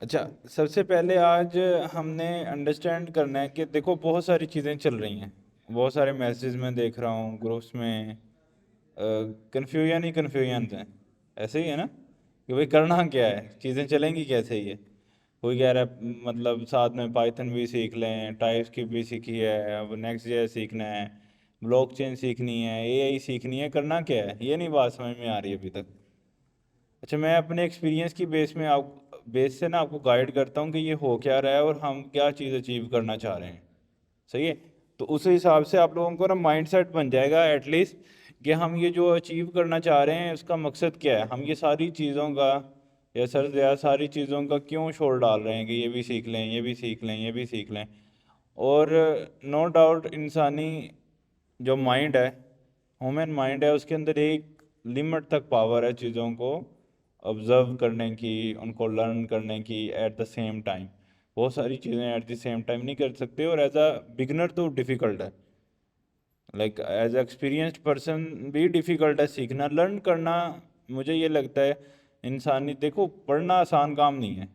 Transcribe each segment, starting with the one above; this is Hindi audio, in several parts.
अच्छा, सबसे पहले आज हमने अंडरस्टैंड करना है कि देखो बहुत सारी चीज़ें चल रही हैं। बहुत सारे मैसेज मैं देख रहा हूँ ग्रुप्स में। कन्फ्यूजन ही कन्फ्यूजन है। ऐसे ही है ना कि भाई करना क्या है, चीज़ें चलेंगी कैसे ये। कोई कह रहा है मतलब साथ में पाइथन भी सीख लें, टाइपस्क्रिप्ट भी सीखी है, अब नेक्स्ट जे सीखना है, ब्लॉकचेन सीखनी है, एआई सीखनी है, करना क्या है ये नहीं बात समझ में आ रही अभी तक। अच्छा, मैं अपने एक्सपीरियंस की बेस से ना आपको गाइड करता हूँ कि ये हो क्या रहा है और हम क्या चीज़ अचीव करना चाह रहे हैं। सही है। तो उस हिसाब से आप लोगों को ना माइंडसेट बन जाएगा एटलीस्ट कि हम ये जो अचीव करना चाह रहे हैं उसका मकसद क्या है, हम ये सारी चीज़ों का या सर या सारी चीज़ों का क्यों शोर डाल रहे हैं कि ये भी सीख लें, ये भी सीख लें, ये भी सीख लें। और नो डाउट इंसानी जो माइंड है, ह्यूमन माइंड है, उसके अंदर एक लिमिट तक पावर है चीज़ों को ऑब्जर्व करने की, उनको लर्न करने की एट द सेम टाइम। बहुत सारी चीज़ें एट द सेम टाइम नहीं कर सकते और एज अ बिगनर तो डिफ़िकल्ट है। लाइक एज एक्सपीरियंस्ड पर्सन भी डिफ़िकल्ट है सीखना, लर्न करना। मुझे ये लगता है इंसानी, देखो पढ़ना आसान काम नहीं है।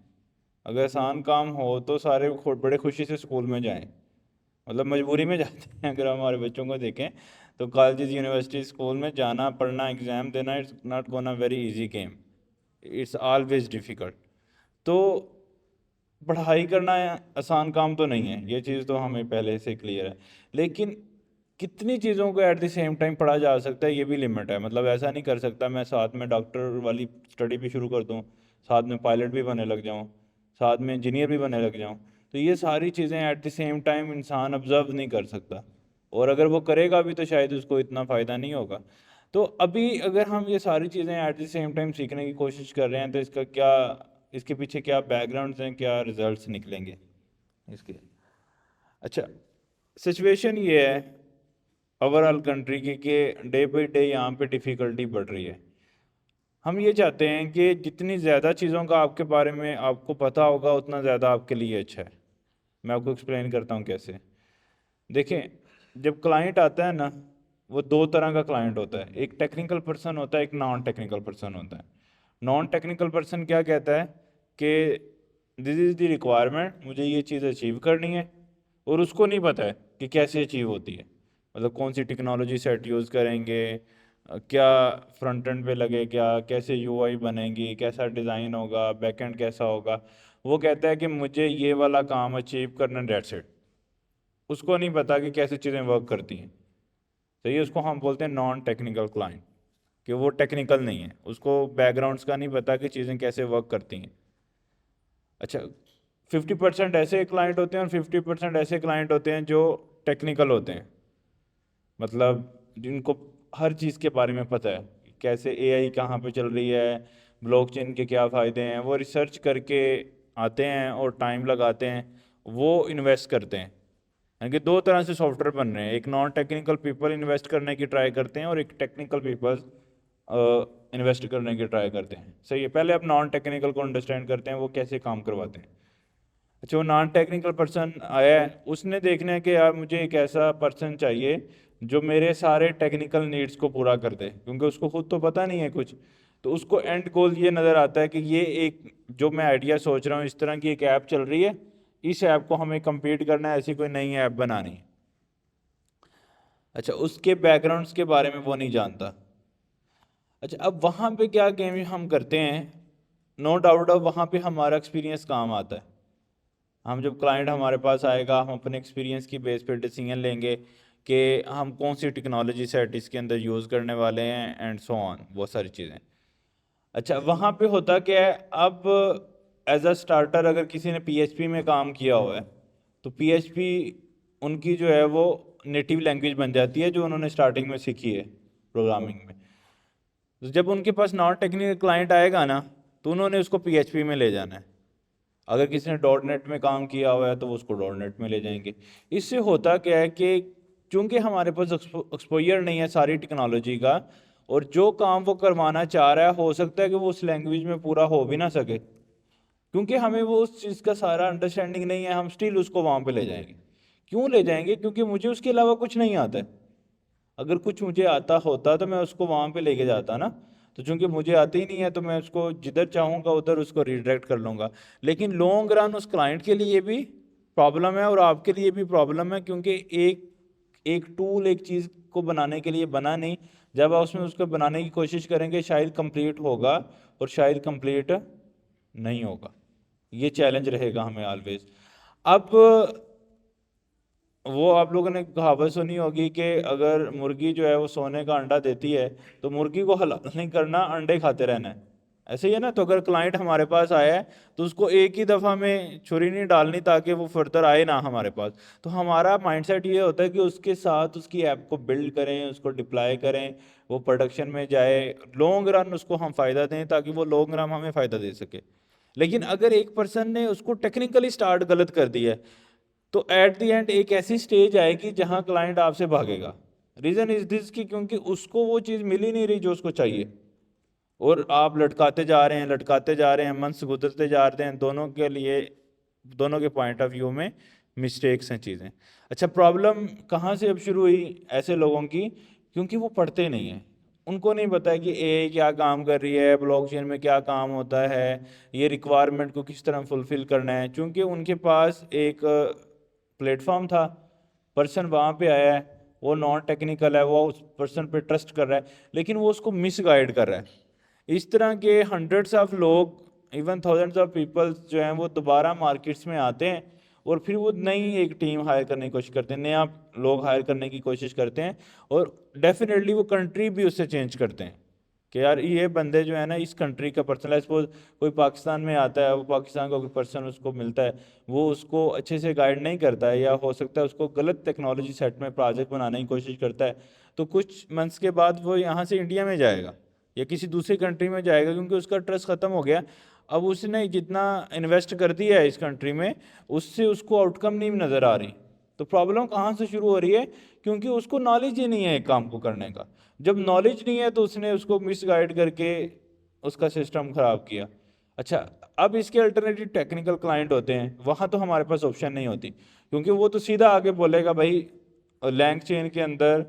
अगर आसान काम हो तो सारे बड़े खुशी से स्कूल में जाएं, मतलब मजबूरी में जाते हैं। अगर हम हमारे बच्चों को देखें तो कॉलेज यूनिवर्सिटी स्कूल में जाना, पढ़ना, एग्ज़ाम देना, it's not gonna very easy game, it's always difficult. तो पढ़ाई करना आसान काम तो नहीं है, ये चीज़ तो हमें पहले से क्लियर है। लेकिन कितनी चीज़ों को एट द सेम टाइम पढ़ा जा सकता है ये भी लिमिट है। मतलब ऐसा नहीं कर सकता मैं साथ में डॉक्टर वाली स्टडी भी शुरू कर दूँ, साथ में पायलट भी बनने लग जाऊँ, साथ में इंजीनियर भी बनने लग जाऊँ। तो ये सारी चीज़ें एट द सेम टाइम इंसान ऑब्जर्व नहीं कर सकता, और अगर वो करेगा भी तो शायद उसको इतना फ़ायदा नहीं होगा। तो अभी अगर हम ये सारी चीज़ें एट द सेम टाइम सीखने की कोशिश कर रहे हैं तो इसका क्या, इसके पीछे क्या बैकग्राउंड्स हैं, क्या रिजल्ट्स निकलेंगे इसके। अच्छा, सिचुएशन ये है ओवरऑल कंट्री की कि डे बाई डे यहाँ पे डिफ़िकल्टी बढ़ रही है। हम ये चाहते हैं कि जितनी ज़्यादा चीज़ों का आपके बारे में आपको पता होगा उतना ज़्यादा आपके लिए अच्छा है। मैं आपको एक्सप्लेन करता हूँ कैसे। देखें, जब क्लाइंट आता है ना, वो दो तरह का क्लाइंट होता है, एक टेक्निकल पर्सन होता है, एक नॉन टेक्निकल पर्सन होता है। नॉन टेक्निकल पर्सन क्या कहता है कि दिस इज़ द रिक्वायरमेंट, मुझे ये चीज़ अचीव करनी है, और उसको नहीं पता है कि कैसे अचीव होती है। मतलब कौन सी टेक्नोलॉजी सेट यूज़ करेंगे, क्या फ्रंट एंड पे लगेगा, कैसे यूआई बनेगी, कैसा डिज़ाइन होगा, बैकएंड कैसा होगा। वो कहता है कि मुझे ये वाला काम अचीव करना, डेट्स इट। उसको नहीं पता कि कैसे चीज़ें वर्क करती हैं। सही है, उसको हम बोलते हैं नॉन टेक्निकल क्लाइंट, कि वो टेक्निकल नहीं है, उसको बैकग्राउंड्स का नहीं पता कि चीज़ें कैसे वर्क करती हैं। अच्छा, 50% ऐसे क्लाइंट होते हैं और 50% ऐसे क्लाइंट होते हैं जो टेक्निकल होते हैं, मतलब जिनको हर चीज़ के बारे में पता है, कैसे एआई कहाँ पे चल रही है, ब्लॉकचेन के क्या फ़ायदे हैं, वो रिसर्च करके आते हैं और टाइम लगाते हैं, वो इन्वेस्ट करते हैं। यानी कि दो तरह से सॉफ्टवेयर बन रहे हैं, एक नॉन टेक्निकल पीपल इन्वेस्ट करने की ट्राई करते हैं और एक टेक्निकल पीपल इन्वेस्ट करने की ट्राई करते हैं। सही है, पहले आप नॉन टेक्निकल को अंडरस्टैंड करते हैं वो कैसे काम करवाते हैं। अच्छा, वो नॉन टेक्निकल पर्सन आया है, उसने देखना है कि यार मुझे एक ऐसा पर्सन चाहिए जो मेरे सारे टेक्निकल नीड्स को पूरा कर दे, क्योंकि उसको खुद तो पता नहीं है कुछ। तो उसको एंड गोल ये नज़र आता है कि ये एक जो मैं आइडिया सोच रहा हूँ, इस तरह की एक ऐप चल रही है, इस ऐप को हमें compete करना है, ऐसी कोई नई ऐप बनानी है। अच्छा, उसके बैकग्राउंड्स के बारे में वो नहीं जानता। अच्छा, अब वहाँ पे क्या गेम हम करते हैं, नो डाउट अब वहाँ पे हमारा एक्सपीरियंस काम आता है। हम जब क्लाइंट हमारे पास आएगा, हम अपने एक्सपीरियंस की बेस पे डिसीजन लेंगे कि हम कौन सी टेक्नोलॉजी सेट इसके अंदर यूज़ करने वाले हैं एंड सो ऑन, बहुत सारी चीज़ें। अच्छा, वहाँ पे होता क्या है, अब एज अ स्टार्टर अगर किसी ने पीएचपी में काम किया हुआ है तो पीएचपी उनकी जो है वो नेटिव लैंग्वेज बन जाती है जो उन्होंने स्टार्टिंग में सीखी है प्रोग्रामिंग में। तो जब उनके पास नॉन टेक्निकल क्लाइंट आएगा ना, तो उन्होंने उसको पीएचपी में ले जाना है। अगर किसी ने डॉट नेट में काम किया हुआ है तो वो उसको डॉट नेट में ले जाएंगे। इससे होता क्या है कि चूंकि हमारे पास एक्सपोजर नहीं है सारी टेक्नोलॉजी का, और जो काम वो करवाना चाह रहा है हो सकता है कि वो उस लैंग्वेज में पूरा हो भी ना सके, क्योंकि हमें वो उस चीज़ का सारा अंडरस्टैंडिंग नहीं है, हम स्टिल उसको वहाँ पे ले जाएंगे। क्यों ले जाएंगे? क्योंकि मुझे उसके अलावा कुछ नहीं आता है। अगर कुछ मुझे आता होता तो मैं उसको वहाँ पे लेके जाता ना। तो चूंकि मुझे आती ही नहीं है तो मैं उसको जिधर चाहूँगा उधर उसको रिडायरेक्ट कर लूँगा। लेकिन लॉन्ग रन उस क्लाइंट के लिए भी प्रॉब्लम है और आपके लिए भी प्रॉब्लम है, क्योंकि एक एक टूल एक चीज़ को बनाने के लिए बना नहीं। जब आप उसमें उसको बनाने की कोशिश करेंगे शायद कंप्लीट होगा और शायद कंप्लीट नहीं होगा। ये चैलेंज रहेगा हमें ऑलवेज। अब वो आप लोगों ने कहावत सुनी होगी कि अगर मुर्गी जो है वो सोने का अंडा देती है तो मुर्गी को हलाल नहीं करना, अंडे खाते रहना है। ऐसे ही है ना। तो अगर क्लाइंट हमारे पास आया है तो उसको एक ही दफ़ा में छुरी नहीं डालनी ताकि वो फर्दर आए ना हमारे पास। तो हमारा माइंडसेट ये होता है कि उसके साथ उसकी ऐप को बिल्ड करें, उसको डिप्लॉय करें, वो प्रोडक्शन में जाए, लॉन्ग रन उसको हम फ़ायदा दें ताकि वो लॉन्ग रन हमें फ़ायदा दे सके। लेकिन अगर एक पर्सन ने उसको टेक्निकली स्टार्ट गलत कर दिया है तो एट द एंड एक ऐसी स्टेज आएगी जहां क्लाइंट आपसे भागेगा। रीज़न इज दिस कि क्योंकि उसको वो चीज़ मिल ही नहीं रही जो उसको चाहिए, और आप लटकाते जा रहे हैं, लटकाते जा रहे हैं, मंथ्स गुजरते जा रहे हैं, दोनों के लिए, दोनों के पॉइंट ऑफ व्यू में मिस्टेक्स हैं चीज़ें। अच्छा, प्रॉब्लम कहाँ से अब शुरू हुई ऐसे लोगों की? क्योंकि वो पढ़ते नहीं हैं। उनको नहीं पता है कि एआई क्या काम कर रही है, ब्लॉकचेन में क्या काम होता है, ये रिक्वायरमेंट को किस तरह फुलफिल करना है। चूंकि उनके पास एक प्लेटफॉर्म था, पर्सन वहाँ पे आया है, वो नॉन टेक्निकल है, वो उस पर्सन पे ट्रस्ट कर रहा है, लेकिन वो उसको मिस गाइड कर रहा है। इस तरह के हंड्रेड्स ऑफ लोग, इवन थाउजेंड्स ऑफ पीपल्स जो हैं वो दोबारा मार्केट्स में आते हैं और फिर वो नई एक टीम हायर करने की कोशिश करते हैं, नया लोग हायर करने की कोशिश करते हैं, और डेफिनेटली वो कंट्री भी उससे चेंज करते हैं कि यार ये बंदे जो है ना इस कंट्री का पर्सन है। सपोज कोई पाकिस्तान में आता है, वो पाकिस्तान का कोई पर्सन उसको मिलता है, वो उसको अच्छे से गाइड नहीं करता है, या हो सकता है उसको गलत टेक्नोलॉजी सेट में प्रोजेक्ट बनाने की कोशिश करता है, तो कुछ मंथ्स के बाद वो यहाँ से इंडिया में जाएगा या किसी दूसरी कंट्री में जाएगा, क्योंकि उसका ट्रस्ट ख़त्म हो गया। अब उसने जितना इन्वेस्ट कर दिया है इस कंट्री में, उससे उसको आउटकम नहीं नज़र आ रही। तो प्रॉब्लम कहाँ से शुरू हो रही है? क्योंकि उसको नॉलेज ही नहीं है एक काम को करने का। जब नॉलेज नहीं है तो उसने उसको मिसगाइड करके उसका सिस्टम ख़राब किया। अच्छा, अब इसके अल्टरनेटिव टेक्निकल क्लाइंट होते हैं, वहाँ तो हमारे पास ऑप्शन नहीं होती, क्योंकि वो तो सीधा आगे बोलेगा भाई लैंग चेन के अंदर,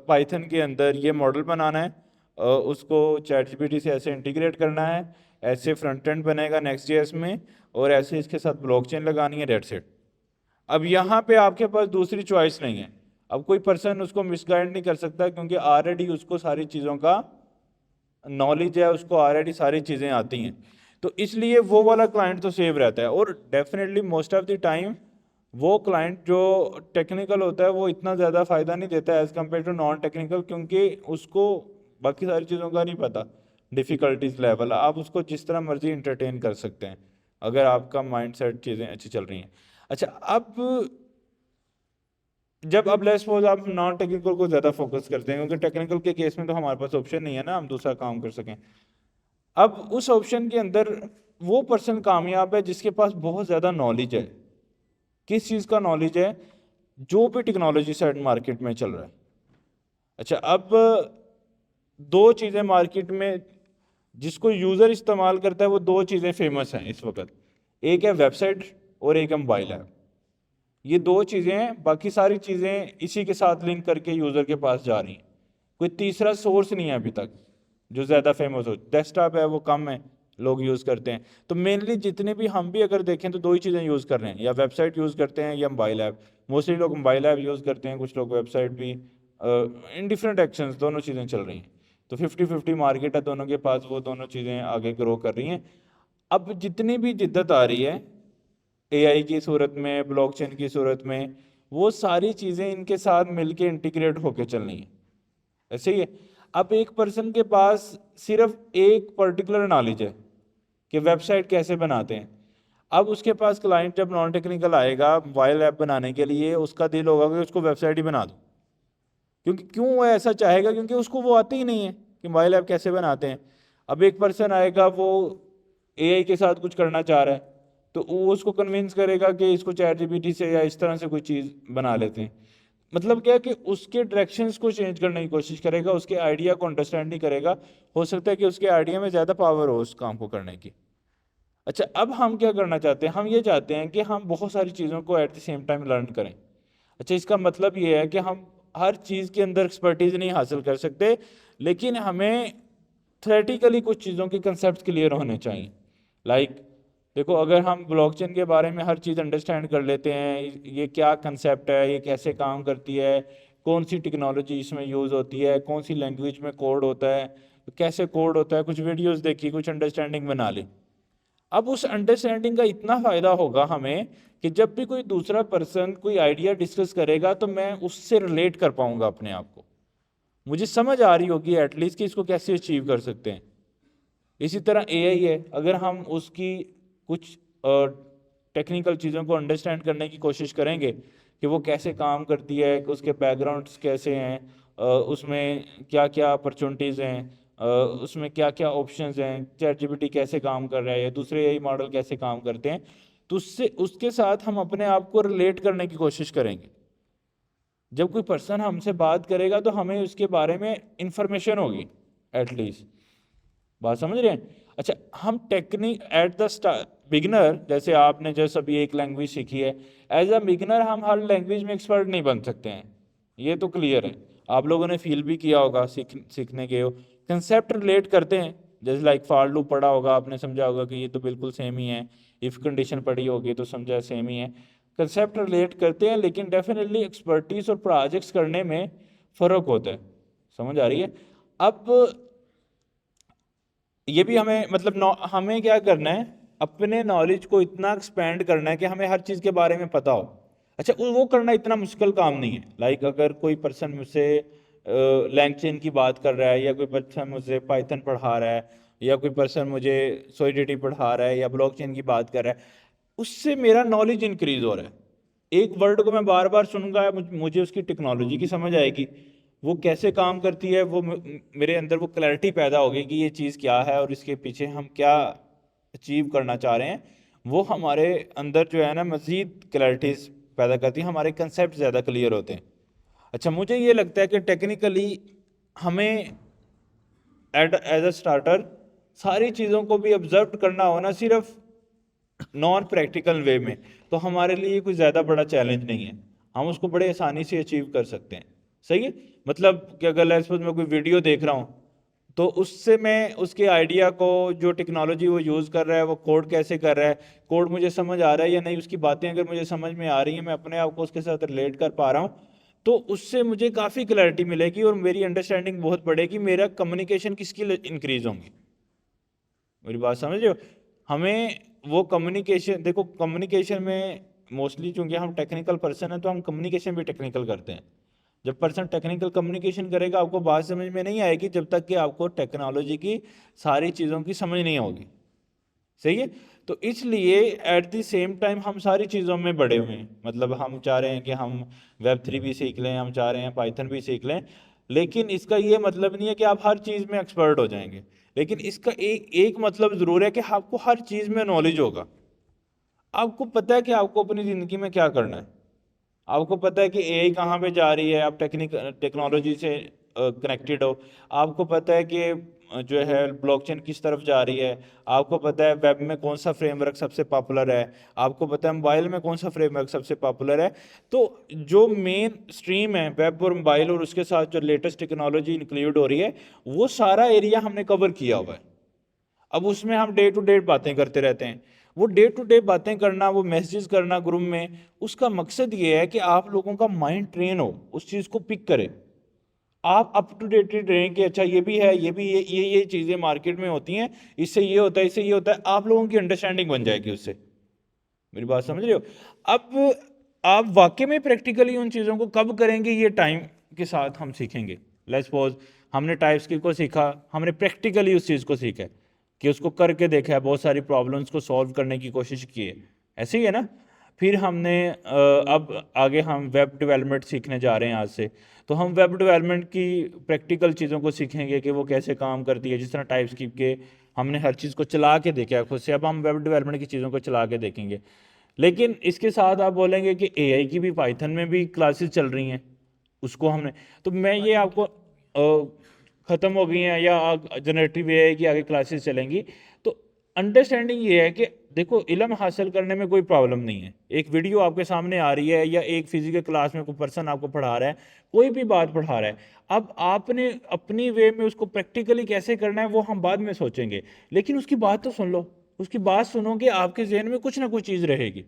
पाइथन के अंदर ये मॉडल बनाना है, उसको चैट जीपीटी से ऐसे इंटीग्रेट करना है, ऐसे फ्रंट एंड बनेगा नेक्स्ट जेएस में, और ऐसे इसके साथ ब्लॉकचेन लगानी है, डेट्स इट। अब यहाँ पे आपके पास दूसरी चॉइस नहीं है। अब कोई पर्सन उसको मिसगाइड नहीं कर सकता, क्योंकि ऑलरेडी उसको सारी चीज़ों का नॉलेज है, उसको ऑलरेडी सारी चीज़ें आती हैं। तो इसलिए वो वाला क्लाइंट तो सेव रहता है, और definitely most of the time वो क्लाइंट जो टेक्निकल होता है वो इतना ज़्यादा फ़ायदा नहीं देता है as compare to non technical, क्योंकि उसको बाकी सारी चीज़ों का नहीं पता, डिफ़िकल्टीज लेवल। आप उसको जिस तरह मर्जी इंटरटेन कर सकते हैं अगर आपका माइंड सेट चीज़ें अच्छी चल रही हैं। अच्छा, अब जब अब लेट्स सपोज आप नॉन टेक्निकल को ज़्यादा फोकस करते हैं, क्योंकि टेक्निकल के केस में तो हमारे पास ऑप्शन नहीं है ना हम दूसरा काम कर सकें। अब उस ऑप्शन के अंदर वो पर्सन कामयाब है जिसके पास बहुत ज़्यादा नॉलेज है। किस चीज़ का नॉलेज है? जो भी टेक्नोलॉजी सेट मार्केट में चल रहा है। अच्छा, अब दो चीज़ें मार्केट में जिसको यूज़र इस्तेमाल करता है, वो दो चीज़ें फेमस हैं इस वक्त। एक है वेबसाइट और एक है मोबाइल ऐप। ये दो चीज़ें हैं, बाकी सारी चीज़ें इसी के साथ लिंक करके यूज़र के पास जा रही हैं। कोई तीसरा सोर्स नहीं है अभी तक जो ज़्यादा फेमस हो। डेस्कटॉप है वो कम है, लोग यूज़ करते हैं। तो मेनली जितने भी हम भी अगर देखें तो दो ही चीज़ें यूज़ कर रहे हैं, या वेबसाइट यूज़ करते हैं या मोबाइल ऐप। मोस्टली लोग मोबाइल ऐप यूज़ करते हैं, कुछ लोग वेबसाइट भी। इन डिफरेंट एक्शंस दोनों चीज़ें चल रही हैं। तो 50-50 मार्केट है दोनों के पास, वो दोनों चीज़ें आगे ग्रो कर रही हैं। अब जितनी भी जिद्दत आ रही है एआई की सूरत में, ब्लॉकचेन की सूरत में, वो सारी चीज़ें इनके साथ मिलके इंटीग्रेट होके चलनी है। ऐसे ही है। अब एक पर्सन के पास सिर्फ एक पर्टिकुलर नॉलेज है कि वेबसाइट कैसे बनाते हैं। अब उसके पास क्लाइंट जब नॉन टेक्निकल आएगा मोबाइल ऐप बनाने के लिए, उसका दिल होगा कि उसको वेबसाइट ही बना दो। क्योंकि क्यों वो ऐसा चाहेगा? क्योंकि उसको वो आती ही नहीं है कि मोबाइल ऐप कैसे बनाते हैं। अब एक पर्सन आएगा, वो एआई के साथ कुछ करना चाह रहा है, तो वो उसको कन्विंस करेगा कि इसको चैट जीपीटी से या इस तरह से कोई चीज़ बना लेते हैं। मतलब क्या कि उसके डायरेक्शंस को चेंज करने की कोशिश करेगा, उसके आइडिया को अंडरस्टैंड नहीं करेगा। हो सकता है कि उसके आइडिया में ज़्यादा पावर हो उस काम को करने की। अच्छा, अब हम क्या करना चाहते हैं? हम ये चाहते हैं कि हम बहुत सारी चीज़ों को at the same time learn करें। अच्छा, इसका मतलब ये है कि हम हर चीज़ के अंदर एक्सपर्टीज़ नहीं हासिल कर सकते, लेकिन हमें थ्योरेटिकली कुछ चीज़ों के कंसेप्ट क्लियर होने चाहिए। लाइक देखो, अगर हम ब्लॉकचेन के बारे में हर चीज़ अंडरस्टैंड कर लेते हैं, ये क्या कंसेप्ट है, ये कैसे काम करती है, कौन सी टेक्नोलॉजी इसमें यूज़ होती है, कौन सी लैंग्वेज में कोड होता है, कैसे कोड होता है, कुछ वीडियोस देखी, कुछ अंडरस्टैंडिंग बना ली। अब उस अंडरस्टैंडिंग का इतना फ़ायदा होगा हमें कि जब भी कोई दूसरा पर्सन कोई आइडिया डिस्कस करेगा तो मैं उससे रिलेट कर पाऊंगा अपने आप को, मुझे समझ आ रही होगी एटलीस्ट कि इसको कैसे अचीव कर सकते हैं। इसी तरह एआई है, अगर हम उसकी कुछ टेक्निकल चीज़ों को अंडरस्टैंड करने की कोशिश करेंगे कि वो कैसे काम करती है, कि उसके बैकग्राउंड्स कैसे हैं, उसमें क्या क्या अपॉर्चुनिटीज़ हैं, उसमें क्या क्या ऑप्शंस हैं, चैट जीपीटी कैसे काम कर रहा है या दूसरे एआई मॉडल कैसे काम करते हैं, तो उससे उसके साथ हम अपने आप को रिलेट करने की कोशिश करेंगे। जब कोई पर्सन हमसे बात करेगा तो हमें उसके बारे में इंफॉर्मेशन होगी एटलीस्ट। बात समझ रहे हैं? अच्छा, हम टेक्निक एट द बिगनर, जैसे आपने जैसे अभी एक लैंग्वेज सीखी है, एज अ बिगनर हम हर लैंग्वेज में एक्सपर्ट नहीं बन सकते हैं, ये तो क्लियर है। आप लोगों ने फील भी किया होगा, सीखने गए हो, कंसेप्ट रिलेट करते हैं। जैसे लाइक फॉर लूप पढ़ा होगा आपने, समझा होगा कि ये तो बिल्कुल सेम ही है, इफ़ कंडीशन पढ़ी होगी तो समझा सेम ही है। कंसेप्ट रिलेट करते हैं, लेकिन डेफिनेटली एक्सपर्टीज और प्रोजेक्ट्स करने में फ़र्क होता है। समझ आ रही है? अब ये भी हमें मतलब हमें क्या करना है, अपने नॉलेज को इतना एक्सपेंड करना है कि हमें हर चीज़ के बारे में पता हो। अच्छा, वो करना इतना मुश्किल काम नहीं है। लाइक अगर कोई पर्सन मुझसे लैंगचेन की बात कर रहा है, या कोई पर्सन मुझसे पाइथन पढ़ा रहा है, या कोई पर्सन मुझे सोलिडिटी पढ़ा रहा है या ब्लॉकचेन की बात कर रहा है, उससे मेरा नॉलेज इंक्रीज हो रहा है। एक वर्ड को मैं बार बार सुनूंगा, मुझे उसकी टेक्नोलॉजी की समझ आएगी, वो कैसे काम करती है, वो मेरे अंदर वो क्लैरिटी पैदा होगी कि ये चीज़ क्या है और इसके पीछे हम क्या अचीव करना चाह रहे हैं। वो हमारे अंदर जो है ना मज़ीद क्लैरिटीज पैदा करती है, हमारे कंसेप्ट ज़्यादा क्लियर होते हैं। अच्छा, मुझे ये लगता है कि टेक्निकली हमें एज अ स्टार्टर सारी चीज़ों को भी ऑब्जर्व करना हो ना, सिर्फ नॉन प्रैक्टिकल वे में, तो हमारे लिए कोई ज़्यादा बड़ा चैलेंज नहीं है, हम उसको बड़े आसानी से अचीव कर सकते हैं। सही है? मतलब कि अगर लेट्स सपोज मैं कोई वीडियो देख रहा हूँ, तो उससे मैं उसके आइडिया को, जो टेक्नोलॉजी वो यूज़ कर रहा है, वो कोड कैसे कर रहा है, कोड मुझे समझ आ रहा है या नहीं, उसकी बातें अगर मुझे समझ में आ रही हैं, मैं अपने आप को उसके साथ रिलेट कर पा रहा हूँ, तो उससे मुझे काफ़ी क्लैरिटी मिलेगी और मेरी अंडरस्टैंडिंग बहुत बढ़ेगी, मेरा कम्युनिकेशन की स्किल इंक्रीज होंगी। मेरी बात समझ रहे हो? हमें वो कम्युनिकेशन, देखो कम्युनिकेशन में मोस्टली चूंकि हम टेक्निकल पर्सन हैं तो हम कम्युनिकेशन भी टेक्निकल करते हैं। जब पर्सन टेक्निकल कम्युनिकेशन करेगा, आपको बात समझ में नहीं आएगी जब तक कि आपको टेक्नोलॉजी की सारी चीज़ों की समझ नहीं होगी। सही है? तो इसलिए एट द सेम टाइम हम सारी चीज़ों में बड़े हुए हैं, मतलब हम चाह रहे हैं कि हम वेब 3 भी सीख लें, हम चाह रहे हैं पाइथन भी सीख लें, लेकिन इसका ये मतलब नहीं है कि आप हर चीज़ में एक्सपर्ट हो जाएंगे। लेकिन इसका एक एक मतलब ज़रूर है कि आपको हर चीज़ में नॉलेज होगा, आपको पता है कि आपको अपनी ज़िंदगी में क्या करना है, आपको पता है कि एआई कहाँ पे जा रही है, आप टेक्नोलॉजी से कनेक्टेड हो, आपको पता है कि जो है ब्लॉकचेन किस तरफ जा रही है, आपको पता है वेब में कौन सा फ्रेमवर्क सबसे पॉपुलर है, आपको पता है मोबाइल में कौन सा फ्रेमवर्क सबसे पॉपुलर है। तो जो मेन स्ट्रीम है वेब और मोबाइल, और उसके साथ जो लेटेस्ट टेक्नोलॉजी इंक्लूड हो रही है, वो सारा एरिया हमने कवर किया हुआ है। अब उसमें हम डे टू डे बातें करते रहते हैं। वो डे टू डे बातें करना, वो मैसेजेस करना ग्रुप में, उसका मकसद ये है कि आप लोगों का माइंड ट्रेन हो, उस चीज़ को पिक करे, आप अप टू डेट रहें कि अच्छा ये भी है, ये भी ये चीज़ें मार्केट में होती हैं, इससे ये होता है, इससे ये होता है, आप लोगों की अंडरस्टैंडिंग बन जाएगी उससे। मेरी बात समझ रहे हो? अब आप वाकई में प्रैक्टिकली उन चीज़ों को कब करेंगे, ये टाइम के साथ हम सीखेंगे। लेट्स सपोज हमने टाइप स्किल को सीखा, हमने प्रैक्टिकली उस चीज़ को सीखा है कि उसको करके देखा है, बहुत सारी प्रॉब्लम्स को सॉल्व करने की कोशिश की है, ऐसे ही है ना। फिर हमने अब आगे हम वेब डेवलपमेंट सीखने जा रहे हैं आज से, तो हम वेब डेवलपमेंट की प्रैक्टिकल चीज़ों को सीखेंगे कि वो कैसे काम करती है। जिस तरह टाइप स्किल के हमने हर चीज़ को चला के देखा है खुद से, अब हम वेब डेवलपमेंट की चीज़ों को चला के देखेंगे। लेकिन इसके साथ आप बोलेंगे कि एआई की भी पाइथन में भी क्लासेस चल रही हैं, उसको हमने, तो मैं ये आपको ख़त्म हो गई हैं या जनरेटिव एआई की आगे क्लासेस चलेंगी, तो अंडरस्टैंडिंग ये है कि देखो इल्म हासिल करने में कोई प्रॉब्लम नहीं है, एक वीडियो आपके सामने आ रही है या एक फिजिकल क्लास में कोई पर्सन आपको पढ़ा रहा है, कोई भी बात पढ़ा रहा है, अब आपने अपनी वे में उसको प्रैक्टिकली कैसे करना है वो हम बाद में सोचेंगे, लेकिन उसकी बात तो सुन लो, उसकी बात सुनोगे आपके जहन में कुछ ना कुछ चीज़ रहेगी।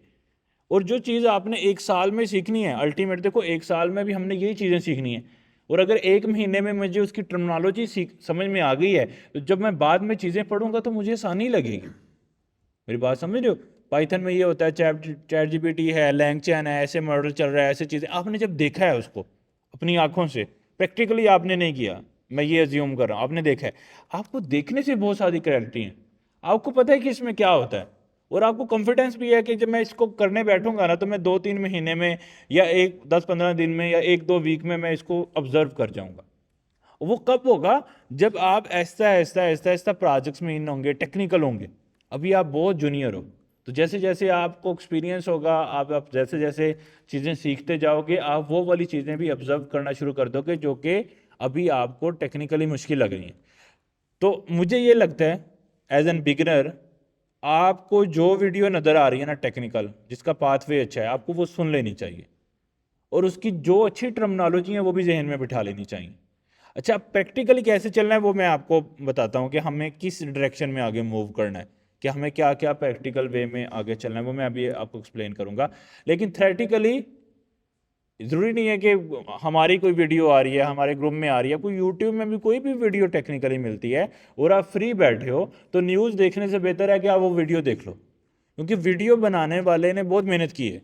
और जो चीज़ आपने एक साल में सीखनी है, अल्टीमेट देखो एक साल में भी हमने यही चीज़ें सीखनी है, और अगर एक महीने में मुझे उसकी टर्मिनोलॉजी सीख समझ में आ गई है, तो जब मैं बाद में चीज़ें पढ़ूंगा तो मुझे आसानी लगेगी। मेरी बात समझ रहे हो? पाइथन में ये होता है, चैट जीपीटी है, लैंगचैन है, ऐसे मॉडल चल रहा है, ऐसे चीज़ें आपने जब देखा है उसको अपनी आंखों से, प्रैक्टिकली आपने नहीं किया, मैं ये अज्यूम कर रहा हूँ, आपने देखा है, आपको देखने से बहुत सारी क्लैरिटी है, आपको पता है कि इसमें क्या होता है, और आपको कॉन्फिडेंस भी है कि जब मैं इसको करने बैठूंगा ना तो मैं 2-3 महीने में या एक 10-15 दिन में या 1-2 वीक में मैं इसको ऑब्जर्व कर जाऊंगा। वो कब होगा? जब आप ऐसा ऐसा ऐसा ऐसा प्रोजेक्ट्स में इन होंगे, टेक्निकल होंगे, अभी आप बहुत जूनियर हो, तो जैसे जैसे आपको एक्सपीरियंस होगा, आप जैसे जैसे चीज़ें सीखते जाओगे, आप वो वाली चीज़ें भी ऑब्जर्व करना शुरू कर दोगे जो कि अभी आपको टेक्निकली मुश्किल लग रही हैं। तो मुझे ये लगता है एज एन बिगिनर, आपको जो वीडियो नज़र आ रही है ना टेक्निकल, जिसका पाथवे अच्छा है, आपको वो सुन लेनी चाहिए, और उसकी जो अच्छी टर्मिनोलॉजी है वो भी जहन में बिठा लेनी चाहिए। अच्छा, प्रैक्टिकली कैसे चलना है वो मैं आपको बताता हूँ कि हमें किस डायरेक्शन में आगे मूव करना है, कि हमें क्या क्या प्रैक्टिकल वे में आगे चलना है, वो मैं अभी आपको एक्सप्लेन करूँगा। लेकिन थ्रेटिकली ज़रूरी नहीं है कि हमारी कोई वीडियो आ रही है, हमारे ग्रुप में आ रही है, कोई यूट्यूब में भी कोई भी वीडियो टेक्निकली मिलती है और आप फ्री बैठे हो, तो न्यूज़ देखने से बेहतर है कि आप वो वीडियो देख लो, क्योंकि वीडियो बनाने वाले ने बहुत मेहनत की है,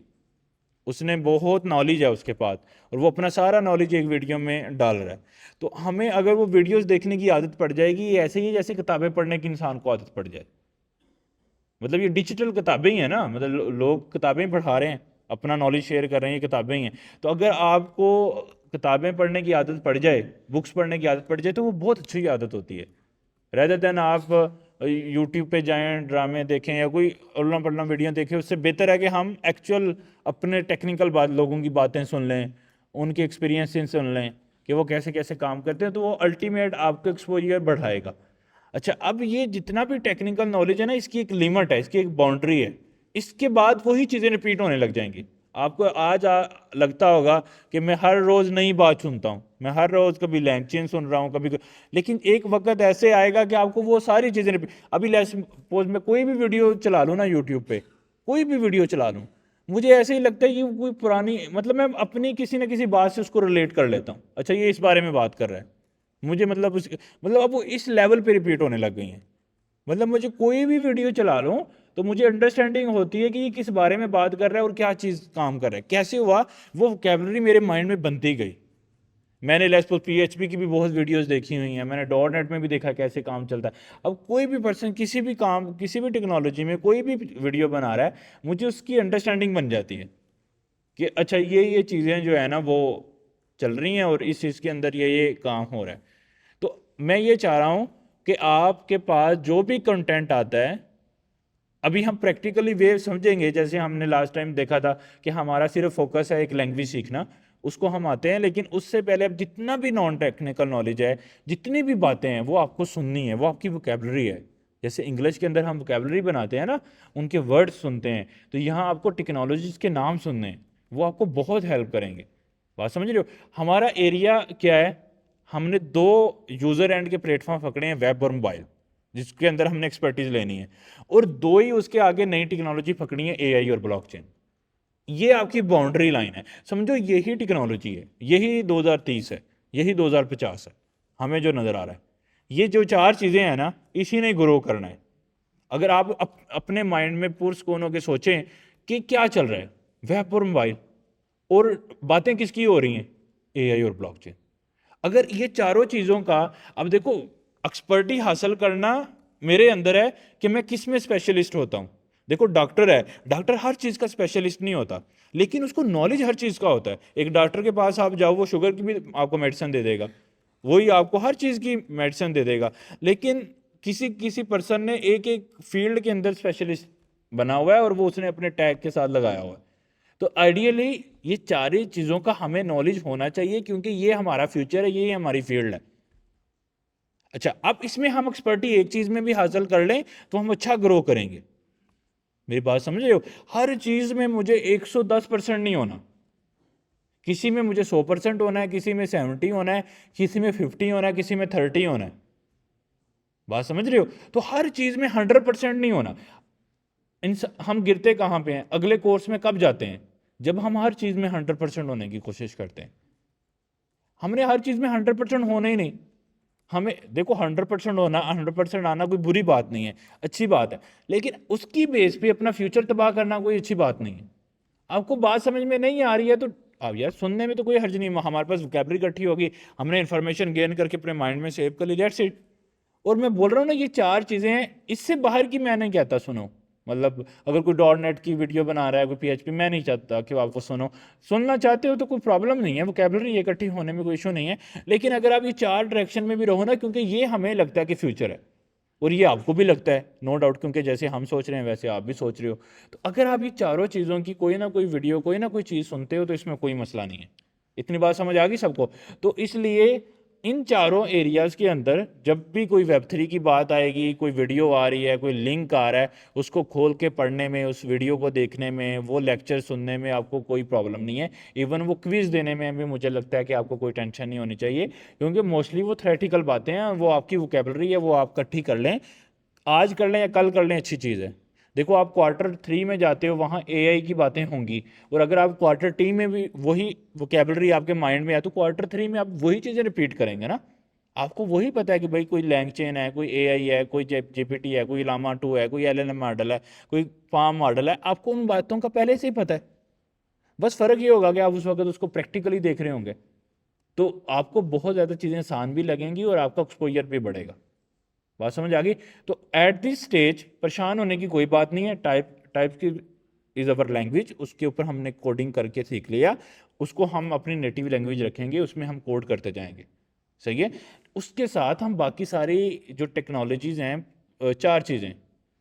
उसने बहुत नॉलेज है उसके पास, और वो अपना सारा नॉलेज एक वीडियो में डाल रहा है। तो हमें अगर वो वीडियोस देखने की आदत पड़ जाएगी, ये ऐसे ही जैसे किताबें पढ़ने की इंसान को आदत पड़ जाए, मतलब ये डिजिटल किताबें ही हैं ना, मतलब लोग किताबें ही पढ़ा रहे हैं, अपना नॉलेज शेयर कर रहे हैं, ये किताबें ही हैं। तो अगर आपको किताबें पढ़ने की आदत पड़ जाए, बुक्स पढ़ने की आदत पड़ जाए, तो वो बहुत अच्छी आदत होती है, रेदर देन आप यूट्यूब पे जाएं, ड्रामे देखें या कोई उल्लम पल्लम वीडियो देखें। उससे बेहतर है कि हम एक्चुअल अपने टेक्निकल बात, लोगों की बातें सुन लें, उनके एक्सपीरियंस से सुन लें कि वो कैसे कैसे काम करते हैं, तो वो अल्टीमेट आपको एक्सपोजर बढ़ाएगा। अच्छा, अब ये जितना भी टेक्निकल नॉलेज है ना, इसकी एक लिमिट है, इसकी एक बाउंड्री है, इसके बाद वही चीज़ें रिपीट होने लग जाएंगी। आपको आज लगता होगा कि मैं हर रोज़ नई बात सुनता हूँ, मैं हर रोज़ कभी लैंगचैन सुन रहा हूँ, लेकिन एक वक्त ऐसे आएगा कि आपको वो सारी चीज़ें रिपीट, अभी लेट्स सपोज मैं कोई भी वीडियो चला लूँ ना यूट्यूब पे, कोई भी वीडियो चला लूँ, मुझे ऐसे ही लगता है कि कोई पुरानी, मतलब मैं अपनी किसी न किसी बात से उसको रिलेट कर लेता हूँ, अच्छा ये इस बारे में बात कर रहा है, मुझे मतलब उस, मतलब अब वो इस लेवल पे रिपीट होने लग गई हैं। मतलब मुझे कोई भी वीडियो चला लूँ तो मुझे अंडरस्टैंडिंग होती है कि ये किस बारे में बात कर रहा है और क्या चीज़ काम कर रहा है, कैसे हुआ, वो वोकैबलरी मेरे माइंड में बनती गई। मैंने लेट्स सपोज पीएचपी की भी बहुत वीडियोस देखी हुई हैं, मैंने डॉट नेट में भी देखा कैसे काम चलता है। अब कोई भी पर्सन किसी भी काम, किसी भी टेक्नोलॉजी में कोई भी वीडियो बना रहा है, मुझे उसकी अंडरस्टैंडिंग बन जाती है कि अच्छा ये चीज़ें जो है ना वो चल रही हैं और इस चीज़ के अंदर ये काम हो रहा है। तो मैं ये चाह रहा हूँ कि आपके पास जो भी कंटेंट आता है, अभी हम प्रैक्टिकली वे समझेंगे, जैसे हमने लास्ट टाइम देखा था कि हमारा सिर्फ फोकस है एक लैंग्वेज सीखना, उसको हम आते हैं, लेकिन उससे पहले अब जितना भी नॉन टेक्निकल नॉलेज है, जितनी भी बातें हैं वो आपको सुननी है, वो आपकी वोकैबलरी है। जैसे इंग्लिश के अंदर हम वोकैबलरी बनाते हैं ना, उनके वर्ड्स सुनते हैं, तो यहाँ आपको टेक्नोलॉजीज के नाम सुनने हैं, वो आपको बहुत हेल्प करेंगे। बात समझ रहे हो? हमारा एरिया क्या है? हमने दो यूज़र एंड के प्लेटफॉर्म पकड़े हैं, वेब और मोबाइल, जिसके अंदर हमने एक्सपर्टीज लेनी है, और दो ही उसके आगे नई टेक्नोलॉजी पकड़ी है, एआई और ब्लॉकचेन। ये आपकी बाउंड्री लाइन है, समझो यही टेक्नोलॉजी है, यही 2030 है, यही 2050 है, हमें जो नज़र आ रहा है, ये जो चार चीज़ें हैं ना, इसी ने ग्रो करना है। अगर आप अपने माइंड में पुरस्कून होकर सोचें कि क्या चल रहा है, वेब और मोबाइल, और बातें किसकी हो रही हैं, एआई और ब्लॉकचेन। अगर ये चारों चीज़ों का, अब देखो एक्सपर्टी हासिल करना मेरे अंदर है कि मैं किस में स्पेशलिस्ट होता हूँ। देखो डॉक्टर है, डॉक्टर हर चीज़ का स्पेशलिस्ट नहीं होता, लेकिन उसको नॉलेज हर चीज़ का होता है। एक डॉक्टर के पास आप जाओ, वो शुगर की भी आपको मेडिसिन दे देगा, वही आपको हर चीज़ की मेडिसिन दे देगा, लेकिन किसी किसी पर्सन ने एक एक फील्ड के अंदर स्पेशलिस्ट बना हुआ है और वो उसने अपने टैग के साथ लगाया हुआ है। तो आइडियली ये चार ही चीज़ों का हमें नॉलेज होना चाहिए, क्योंकि ये हमारा फ्यूचर है, ये हमारी फील्ड है। अच्छा, अब इसमें हम एक्सपर्टी एक चीज़ में भी हासिल कर लें तो हम अच्छा ग्रो करेंगे। मेरी बात समझ रहे हो? हर चीज़ में मुझे 110% नहीं होना, किसी में मुझे 100% होना है, किसी में 70 होना है, किसी में 50 होना है, किसी में 30 होना है। बात समझ रहे हो? तो हर चीज़ में 100% नहीं होना। हम गिरते कहाँ पे हैं? अगले कोर्स में कब जाते हैं? जब हम हर चीज़ में 100% होने की कोशिश करते हैं। हमने हर चीज़ में 100% होना ही नहीं। हमें देखो 100% होना, 100% आना कोई बुरी बात नहीं है, अच्छी बात है, लेकिन उसकी बेस पे अपना फ्यूचर तबाह करना कोई अच्छी बात नहीं है। आपको बात समझ में नहीं आ रही है तो अब यार सुनने में तो कोई हर्ज नहीं, हमारे पास वोकैबलरी इकट्ठी होगी, हमने इन्फॉर्मेशन गेन करके अपने माइंड में सेव कर ली, दैट्स इट। और मैं बोल रहा हूँ ना, ये 4 चीज़ें हैं, इससे बाहर की मैं नहीं कहता सुनो। मतलब अगर कोई डॉट नेट की वीडियो बना रहा है, कोई PHP, मैं नहीं चाहता कि आप वो सुनो। सुनना चाहते हो तो कोई प्रॉब्लम नहीं है, वोकैबलरी इकट्ठी होने में कोई इशू नहीं है। लेकिन अगर आप ये 4 डायरेक्शन में भी रहो ना, क्योंकि ये हमें लगता है कि फ्यूचर है, और ये आपको भी लगता है, नो डाउट, क्योंकि जैसे हम सोच रहे हैं वैसे आप भी सोच रहे हो। तो अगर आप ये चारों चीज़ों की कोई ना कोई वीडियो, कोई ना कोई चीज़ सुनते हो तो इसमें कोई मसला नहीं है। इतनी बात समझ आ गई सबको? तो इसलिए इन चारों एरियाज़ के अंदर जब भी कोई Web3 की बात आएगी, कोई वीडियो आ रही है, कोई लिंक आ रहा है, उसको खोल के पढ़ने में, उस वीडियो को देखने में, वो लेक्चर सुनने में आपको कोई प्रॉब्लम नहीं है। इवन वो क्विज़ देने में भी मुझे लगता है कि आपको कोई टेंशन नहीं होनी चाहिए, क्योंकि मोस्टली वो थ्योरेटिकल बातें हैं, वो आपकी वोकैबलरी है, वो आप इकट्ठी कर लें, आज कर लें या कल कर लें, अच्छी चीज़ है। देखो आप Q3 में जाते हो, वहाँ AI की बातें होंगी, और अगर आप Q3 में भी वही वोकैबलरी आपके माइंड में है तो Q3 में आप वही चीज़ें रिपीट करेंगे ना। आपको वही पता है कि भाई कोई LangChain है, कोई AI है, कोई GPT है, कोई Llama 2 है, कोई LLM मॉडल है, कोई PaLM मॉडल है, आपको उन बातों का पहले से ही पता है। बस फ़र्क ये होगा कि आप उस वक्त उसको प्रैक्टिकली देख रहे होंगे, तो आपको बहुत ज़्यादा चीज़ें आसान भी लगेंगी और आपका एक्सपोजर भी बढ़ेगा। बात समझ आ गई? तो एट दिस स्टेज परेशान होने की कोई बात नहीं है। टाइप की इज़ अवर लैंग्वेज, उसके ऊपर हमने कोडिंग करके सीख लिया, उसको हम अपनी नेटिव लैंग्वेज रखेंगे, उसमें हम कोड करते जाएंगे, सही है। उसके साथ हम बाकी सारी जो टेक्नोलॉजीज़ हैं, 4 चीज़ें,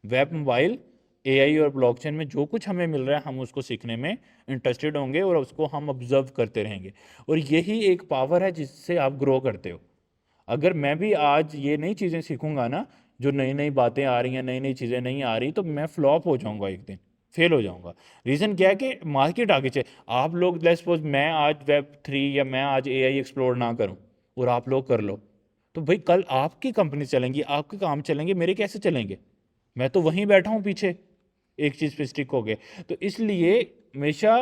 वेब, मोबाइल, AI और ब्लॉकचेन में जो कुछ हमें मिल रहा है हम उसको सीखने में इंटरेस्टेड होंगे और उसको हम ऑब्जर्व करते रहेंगे, और यही एक पावर है जिससे आप ग्रो करते हो। अगर मैं भी आज ये नई चीज़ें सीखूंगा ना, जो नई नई बातें आ रही हैं, नई नई चीज़ें नहीं आ रही, तो मैं फ्लॉप हो जाऊंगा, एक दिन फेल हो जाऊंगा। रीज़न क्या है कि मार्केट आगे चले। आप लोग लेट्स सपोज मैं आज Web3 या मैं आज AI एक्सप्लोर ना करूं और आप लोग कर लो, तो भाई कल आपकी कंपनी चलेंगी, आपके काम चलेंगे, मेरे कैसे चलेंगे? मैं तो वहीं बैठा हूँ पीछे, एक चीज़ पे स्टिक हो गए। तो इसलिए हमेशा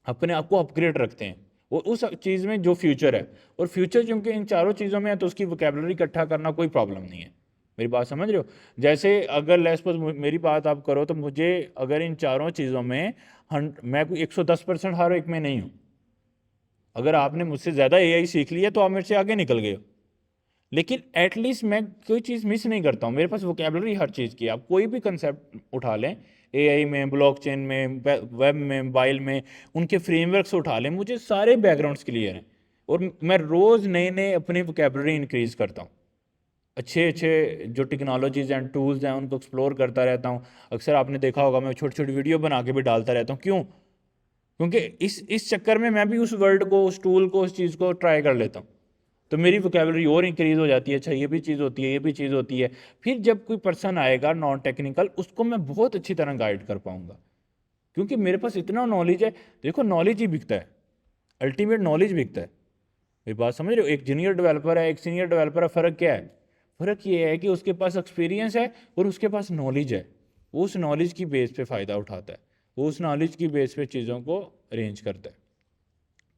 अपने आप को अपग्रेड रखते हैं और उस चीज़ में जो फ्यूचर है, और फ्यूचर चूंकि इन चारों चीज़ों में है तो उसकी वोकैबलरी इकट्ठा करना कोई प्रॉब्लम नहीं है। मेरी बात समझ रहे हो? जैसे अगर लेट्स सपोज मेरी बात आप करो, तो मुझे अगर इन चारों चीज़ों में मैं कोई 110% हर एक में नहीं हूँ। अगर आपने मुझसे ज़्यादा AI सीख लिया तो आप मेरे से आगे निकल गए हो, लेकिन एटलीस्ट मैं कोई चीज़ मिस नहीं करता हूँ, मेरे पास वोकैबलरी हर चीज़ की। आप कोई भी कंसेप्ट उठा लें, AI में, ब्लॉकचेन में, वेब में, मोबाइल में, उनके फ्रेमवर्क्स उठा लें, मुझे सारे बैकग्राउंड्स क्लियर हैं, और मैं रोज़ नए नए अपनी वोकैबलरी इंक्रीज़ करता हूँ। अच्छे अच्छे जो टेक्नोलॉजीज़ एंड टूल्स हैं उनको एक्सप्लोर करता रहता हूँ। अक्सर आपने देखा होगा मैं छोटी छोटी वीडियो बना के भी डालता रहता हूँ। क्यों? क्योंकि इस चक्कर में मैं भी उस वर्ड को, उस टूल को, उस चीज़ को ट्राई कर लेता हूँ, तो मेरी वोकैबलरी और इंक्रीज़ हो जाती है। अच्छा, ये भी चीज़ होती है, ये भी चीज़ होती है। फिर जब कोई पर्सन आएगा नॉन टेक्निकल, उसको मैं बहुत अच्छी तरह गाइड कर पाऊंगा, क्योंकि मेरे पास इतना नॉलेज है। देखो नॉलेज ही बिकता है, अल्टीमेट नॉलेज बिकता है। ये बात समझ रहे हो? एक जूनियर डेवलपर है, एक सीनियर डेवलपर है, फ़र्क क्या है? फ़र्क ये है कि उसके पास एक्सपीरियंस है और उसके पास नॉलेज है। वो उस नॉलेज की बेस पे फ़ायदा उठाता है, वो उस नॉलेज की बेस पे चीज़ों को अरेंज करता है।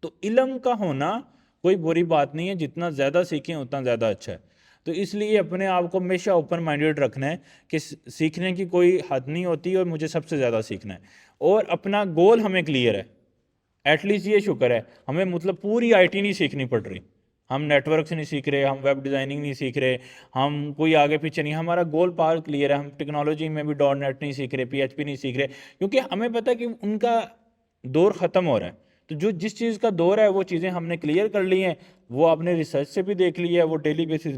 तो इल्म का होना कोई बुरी बात नहीं है, जितना ज़्यादा सीखें उतना ज़्यादा अच्छा है। तो इसलिए अपने आप को हमेशा ओपन माइंडेड रखना है कि सीखने की कोई हद नहीं होती और मुझे सबसे ज़्यादा सीखना है, और अपना गोल हमें क्लियर है। एटलीस्ट ये शुक्र है, हमें मतलब पूरी IT नहीं सीखनी पड़ रही, हम नेटवर्क से नहीं सीख रहे, हम वेब डिज़ाइनिंग नहीं सीख रहे, हम कोई आगे पीछे नहीं, हमारा गोल पार क्लियर है। हम टेक्नोलॉजी में भी .NET नहीं सीख रहे, PHP नहीं सीख रहे, क्योंकि हमें पता है कि उनका दौर ख़त्म हो रहा है। तो जो जिस चीज़ का दौर है वो चीज़ें हमने क्लियर कर ली हैं, वो आपने रिसर्च से भी देख लिया है, वो डेली बेसिस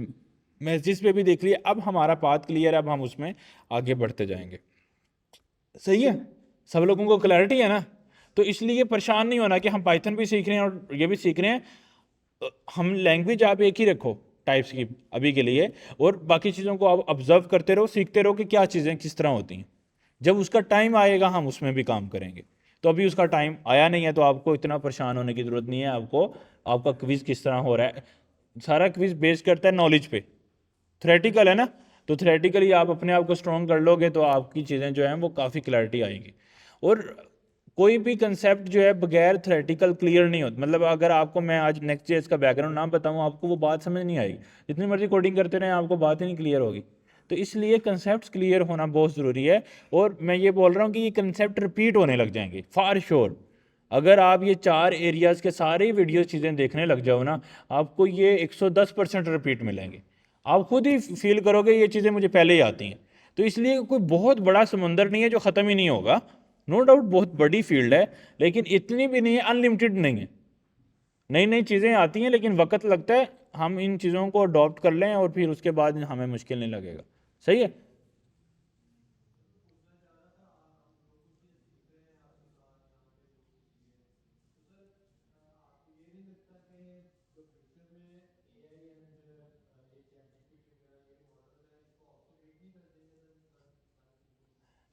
मैसेज पे भी देख लिया। अब हमारा पाथ क्लियर है, अब हम उसमें आगे बढ़ते जाएंगे। सही है? सब लोगों को क्लैरिटी है ना? तो इसलिए परेशान नहीं होना कि हम पाइथन भी सीख रहे हैं और ये भी सीख रहे हैं। हम लैंग्वेज आप एक ही रखो, टाइप्स की अभी के लिए, और बाकी चीज़ों को आप ऑब्जर्व करते रहो, सीखते रहो कि क्या चीज़ें किस तरह होती हैं। जब उसका टाइम आएगा हम उसमें भी काम करेंगे। तो अभी उसका टाइम आया नहीं है, तो आपको इतना परेशान होने की ज़रूरत नहीं है। आपको आपका क्विज़ किस तरह हो रहा है, सारा क्विज़ बेस करता है नॉलेज पे, थ्योरेटिकल है ना, तो थ्योरेटिकली आप अपने आप को स्ट्रॉन्ग कर लोगे तो आपकी चीज़ें जो हैं वो काफ़ी क्लैरिटी आएगी। और कोई भी कंसेप्ट जो है बगैर थ्योरेटिकल क्लियर नहीं होता। मतलब अगर आपको मैं आज नेक्स्ट जेएस का बैकग्राउंड ना बताऊँ, आपको वो बात समझ नहीं आएगी, जितनी मर्जी कोडिंग करते रहें आपको बात ही नहीं क्लियर होगी। तो इसलिए कंसेप्ट क्लियर होना बहुत ज़रूरी है। और मैं ये बोल रहा हूँ कि ये कंसेप्ट रिपीट होने लग जाएंगे फॉर श्योर। अगर आप ये 4 एरियाज़ के सारे वीडियो चीज़ें देखने लग जाओ ना, आपको ये 110% रिपीट मिलेंगे। आप खुद ही फील करोगे ये चीज़ें मुझे पहले ही आती हैं। तो इसलिए कोई बहुत बड़ा समुंदर नहीं है जो ख़त्म ही नहीं होगा। नो डाउट बहुत बड़ी फील्ड है, लेकिन इतनी भी नहीं है, अनलिमिटेड नहीं है। नई नई चीज़ें आती हैं लेकिन वक्त लगता है। हम इन चीज़ों को अडॉप्ट कर लें और फिर उसके बाद हमें मुश्किल नहीं लगेगा। सही है।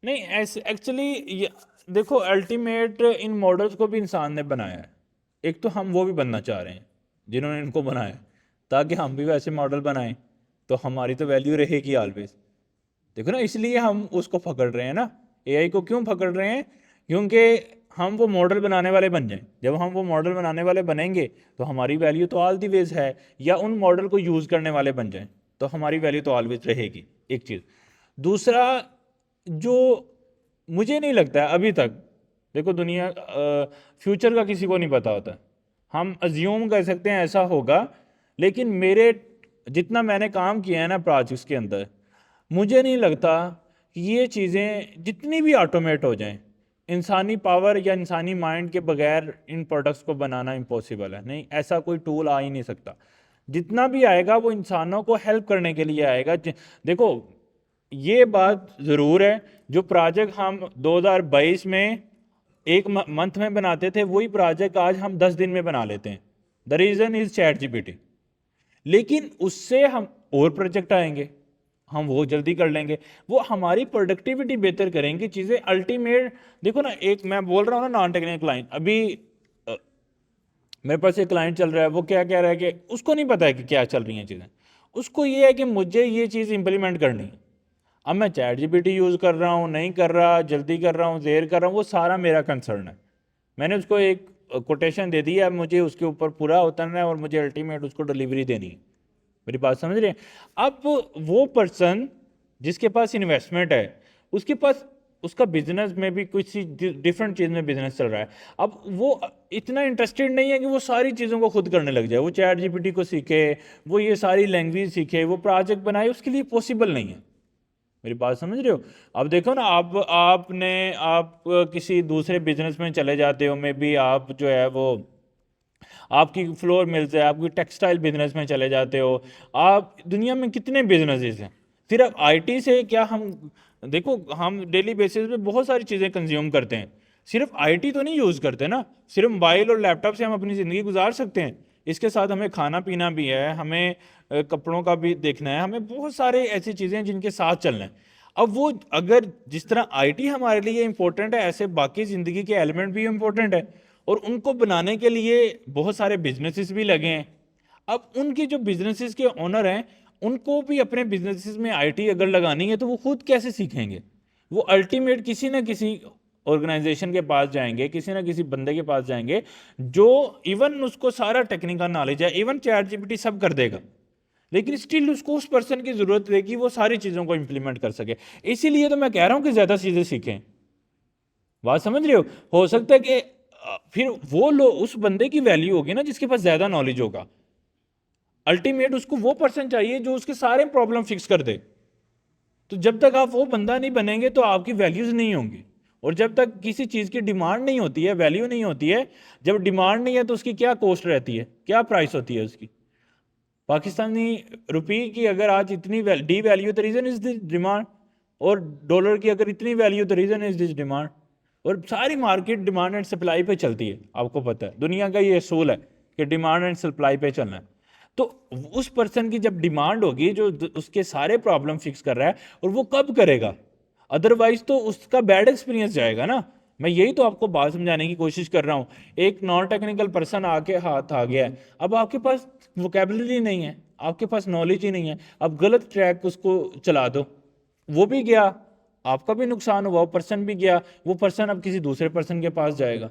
नहीं, ऐसे एक्चुअली देखो, अल्टीमेट इन मॉडल्स को भी इंसान ने बनाया है। एक तो हम वो भी बनना चाह रहे हैं जिन्होंने इनको बनाया, ताकि हम भी वैसे मॉडल बनाएं, तो हमारी तो वैल्यू रहेगी ऑलवेज। देखो ना, इसलिए हम उसको पकड़ रहे हैं ना। एआई को क्यों पकड़ रहे हैं? क्योंकि हम वो मॉडल बनाने वाले बन जाएं। जब हम वो मॉडल बनाने वाले बनेंगे तो हमारी वैल्यू तो ऑल दी वेज है, या उन मॉडल को यूज़ करने वाले बन जाएं तो हमारी वैल्यू तो ऑलवेज रहेगी। एक चीज़। दूसरा, जो मुझे नहीं लगता है अभी तक, देखो दुनिया फ्यूचर का किसी को नहीं पता होता। हम अज्यूम कर सकते हैं ऐसा होगा, लेकिन मेरे जितना मैंने काम किया है ना प्रोजेक्ट्स के अंदर, मुझे नहीं लगता कि ये चीज़ें जितनी भी ऑटोमेट हो जाएं, इंसानी पावर या इंसानी माइंड के बगैर इन प्रोडक्ट्स को बनाना इम्पॉसिबल है। नहीं, ऐसा कोई टूल आ ही नहीं सकता। जितना भी आएगा वो इंसानों को हेल्प करने के लिए आएगा। देखो, ये बात ज़रूर है, जो प्रोजेक्ट हम 2022 में एक मंथ में बनाते थे, वही प्रोजेक्ट आज हम 10 दिन में बना लेते हैं। The reason is chat GPT. लेकिन उससे हम और प्रोजेक्ट आएंगे, हम वो जल्दी कर लेंगे, वो हमारी प्रोडक्टिविटी बेहतर करेंगे चीज़ें अल्टीमेट। देखो ना, एक मैं बोल रहा हूँ ना, नॉन टेक्निकल क्लाइंट, अभी मेरे पास एक क्लाइंट चल रहा है, वो क्या कह रहा है कि उसको नहीं पता है कि क्या चल रही हैं चीज़ें, उसको ये है कि मुझे ये चीज़ इंप्लीमेंट करनी है। अब मैं चैट जीपीटी यूज़ कर रहा हूँ, नहीं कर रहा, जल्दी कर रहा हूँ, देर कर रहा हूँ, वो सारा मेरा कंसर्न है। मैंने उसको एक कोटेशन दे दी है, अब मुझे उसके ऊपर पूरा उतरना है और मुझे अल्टीमेट उसको डिलीवरी देनी है। मेरी बात समझ रहे हैं? अब वो पर्सन जिसके पास इन्वेस्टमेंट है, उसके पास उसका बिजनेस में भी कुछ डिफरेंट चीज़ में बिजनेस चल रहा है, अब वो इतना इंटरेस्टेड नहीं है कि वो सारी चीज़ों को खुद करने लग जाए, वो चैट जीपीटी को सीखे, वो ये सारी लैंग्वेज सीखे, वो प्रोजेक्ट बनाए, उसके लिए पॉसिबल नहीं है। मेरी बात समझ रहे हो? अब देखो ना, आप किसी दूसरे बिजनेस में चले जाते हो, मे बी आप जो है वो आपकी फ्लोर मिल्स है, आपकी टेक्सटाइल बिजनेस में चले जाते हो, आप दुनिया में कितने बिजनेसेस हैं। सिर्फ आईटी से क्या, हम देखो हम डेली बेसिस पे बहुत सारी चीज़ें कंज्यूम करते हैं, सिर्फ आईटी तो नहीं यूज़ करते ना। सिर्फ मोबाइल और लैपटॉप से हम अपनी ज़िंदगी गुजार सकते हैं? इसके साथ हमें खाना पीना भी है, हमें कपड़ों का भी देखना है, हमें बहुत सारे ऐसी चीज़ें हैं जिनके साथ चलना है। अब वो अगर जिस तरह आईटी हमारे लिए इंपॉर्टेंट है, ऐसे बाकी ज़िंदगी के एलिमेंट भी इंपॉर्टेंट है, और उनको बनाने के लिए बहुत सारे बिजनेसेस भी लगे हैं। अब उनके जो बिजनेसेस के ओनर हैं, उनको भी अपने बिजनेसेस में आईटी अगर लगानी है तो वो खुद कैसे सीखेंगे? वो अल्टीमेट किसी ना किसी ऑर्गेनाइजेशन के पास जाएंगे, किसी ना किसी बंदे के पास जाएंगे जो इवन उसको सारा टेक्निकल नॉलेज है, इवन चैट जीपीटी सब कर देगा, लेकिन स्टिल उसको उस पर्सन की जरूरत है कि वो सारी चीज़ों को इंप्लीमेंट कर सके। इसीलिए तो मैं कह रहा हूँ कि ज़्यादा चीज़ें सीखें। बात समझ रहे हो सकता है कि फिर वो लो उस बंदे की वैल्यू होगी ना जिसके पास ज़्यादा नॉलेज होगा। अल्टीमेट उसको वो पर्सन चाहिए जो उसके सारे प्रॉब्लम फिक्स कर दे। तो जब तक आप वो बंदा नहीं बनेंगे तो आपकी वैल्यूज़ नहीं होंगी। और जब तक किसी चीज़ की डिमांड नहीं होती है, वैल्यू नहीं होती है, जब डिमांड नहीं है तो उसकी क्या कॉस्ट रहती है, क्या प्राइस होती है उसकी? पाकिस्तानी रुपये की अगर आज इतनी डी वैल्यू, तो रीज़न इज दिस डिमांड। और डॉलर की अगर इतनी वैल्यू, तो रीज़न इज दिस डिमांड। और सारी मार्केट डिमांड एंड सप्लाई पे चलती है, आपको पता है दुनिया का ये असूल है कि डिमांड एंड सप्लाई पे चलना है। तो उस पर्सन की जब डिमांड होगी जो उसके सारे प्रॉब्लम फिक्स कर रहा है, और वो कब करेगा, अदरवाइज तो उसका बैड एक्सपीरियंस जाएगा ना। मैं यही तो आपको बात समझाने की कोशिश कर रहा हूँ। एक नॉन टेक्निकल पर्सन आके हाथ आ गया है, अब आपके पास वोकेबलरी नहीं है, आपके पास नॉलेज ही नहीं है, अब गलत ट्रैक उसको चला दो, वो भी गया, आपका भी नुकसान हुआ, वो पर्सन भी गया, वो पर्सन अब किसी दूसरे पर्सन के पास जाएगा,